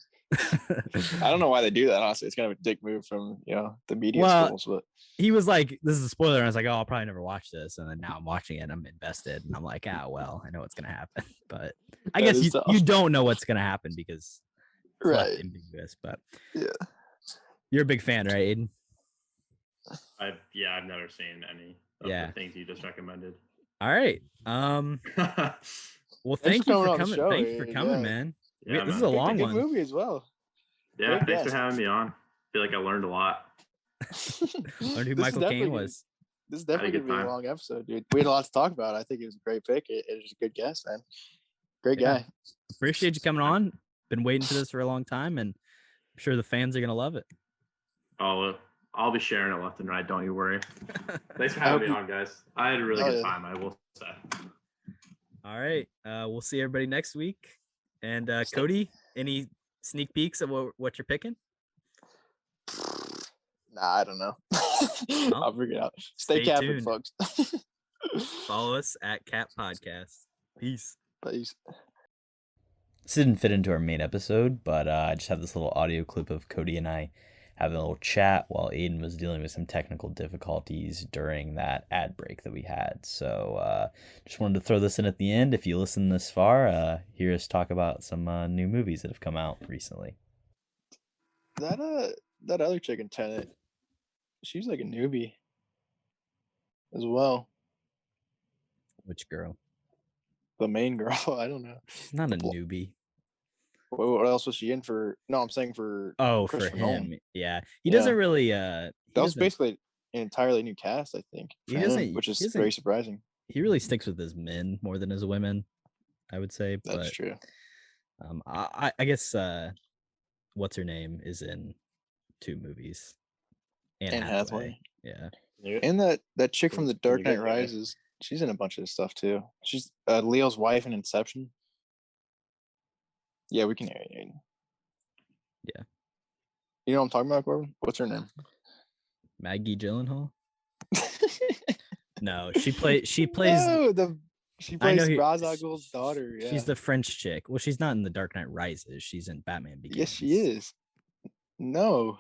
I don't know why they do that. Honestly, it's kind of a dick move from the media schools. But he was like, "This is a spoiler," and I was like, "Oh, I'll probably never watch this." And then now I'm watching it, and I'm invested, and I'm like, well, I know what's gonna happen, but I guess you don't know what's gonna happen because it's right ambiguous. But yeah. You're a big fan, right, Aidan? I've never seen any of the things you just recommended. All right. Well, thank you for coming. Thank you for coming, man. Yeah, this is a long one. Good movie as well. Yeah, thanks for having me on. I feel like I learned a lot. Learned who Michael Caine was. This is definitely gonna be a long episode, dude. We had a lot to talk about. I think it was a great pick. It was a good guess, man. Great guy. Appreciate you coming on. Been waiting for this for a long time, and I'm sure the fans are gonna love it. I'll be sharing it left and right. Don't you worry. Thanks for having me on, guys. I had a really good time, I will say. All right. We'll see everybody next week. And Kody, any sneak peeks of what you're picking? Nah, I don't know. I'll figure it out. Stay capping, folks. Follow us at KHAP Podcast. Peace. Peace. This didn't fit into our main episode, but I just have this little audio clip of Kody and I having a little chat while Aidan was dealing with some technical difficulties during that ad break that we had. So just wanted to throw this in at the end. If you listen this far, hear us talk about some new movies that have come out recently. That other chick in Tenet, she's like a newbie as well. Which girl? The main girl. I don't know. She's not a newbie. What else was she in for? No, I'm saying for. Oh, for him. Nolan. Yeah. He doesn't really. That was basically an entirely new cast, I think. He doesn't. Which is very surprising. He really sticks with his men more than his women, I would say. That's true. I guess what's her name is in 2 movies. Anne Hathaway. Yeah. And that chick from The Dark Knight Rises, she's in a bunch of stuff too. She's Leo's wife in Inception. Yeah, we can hear you. Yeah. You know what I'm talking about, Corbin? What's her name? Maggie Gyllenhaal? No, she plays She plays Ra's al Ghul's daughter. Yeah. She's the French chick. Well, she's not in The Dark Knight Rises. She's in Batman Begins. Yes, she is. No.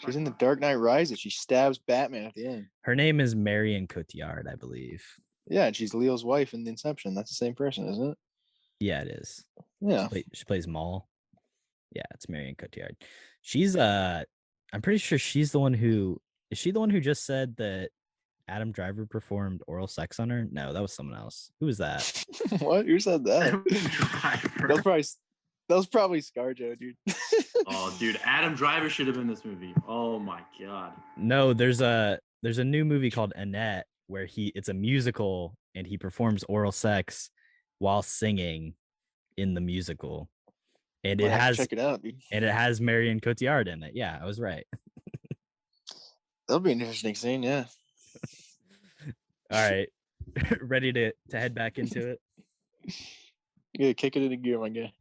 She's in The Dark Knight Rises. She stabs Batman at the end. Her name is Marion Cotillard, I believe. Yeah, and she's Leo's wife in Inception. That's the same person, isn't it? Yeah, it is. Yeah. She plays Maul. Yeah, it's Marion Cotillard. She's I'm pretty sure she's the one who is she the one who just said that Adam Driver performed oral sex on her? No, that was someone else. Who was that? What? Who said that? That was probably ScarJo, dude. Oh, dude, Adam Driver should have been in this movie. Oh my god. No, there's a new movie called Annette where it's a musical and he performs oral sex while singing in the musical. And it has check it out, dude. And it has Marion Cotillard in it. Yeah, I was right. That'll be an interesting scene, yeah. All right. Ready to head back into it? Yeah, kick it into gear, my guy.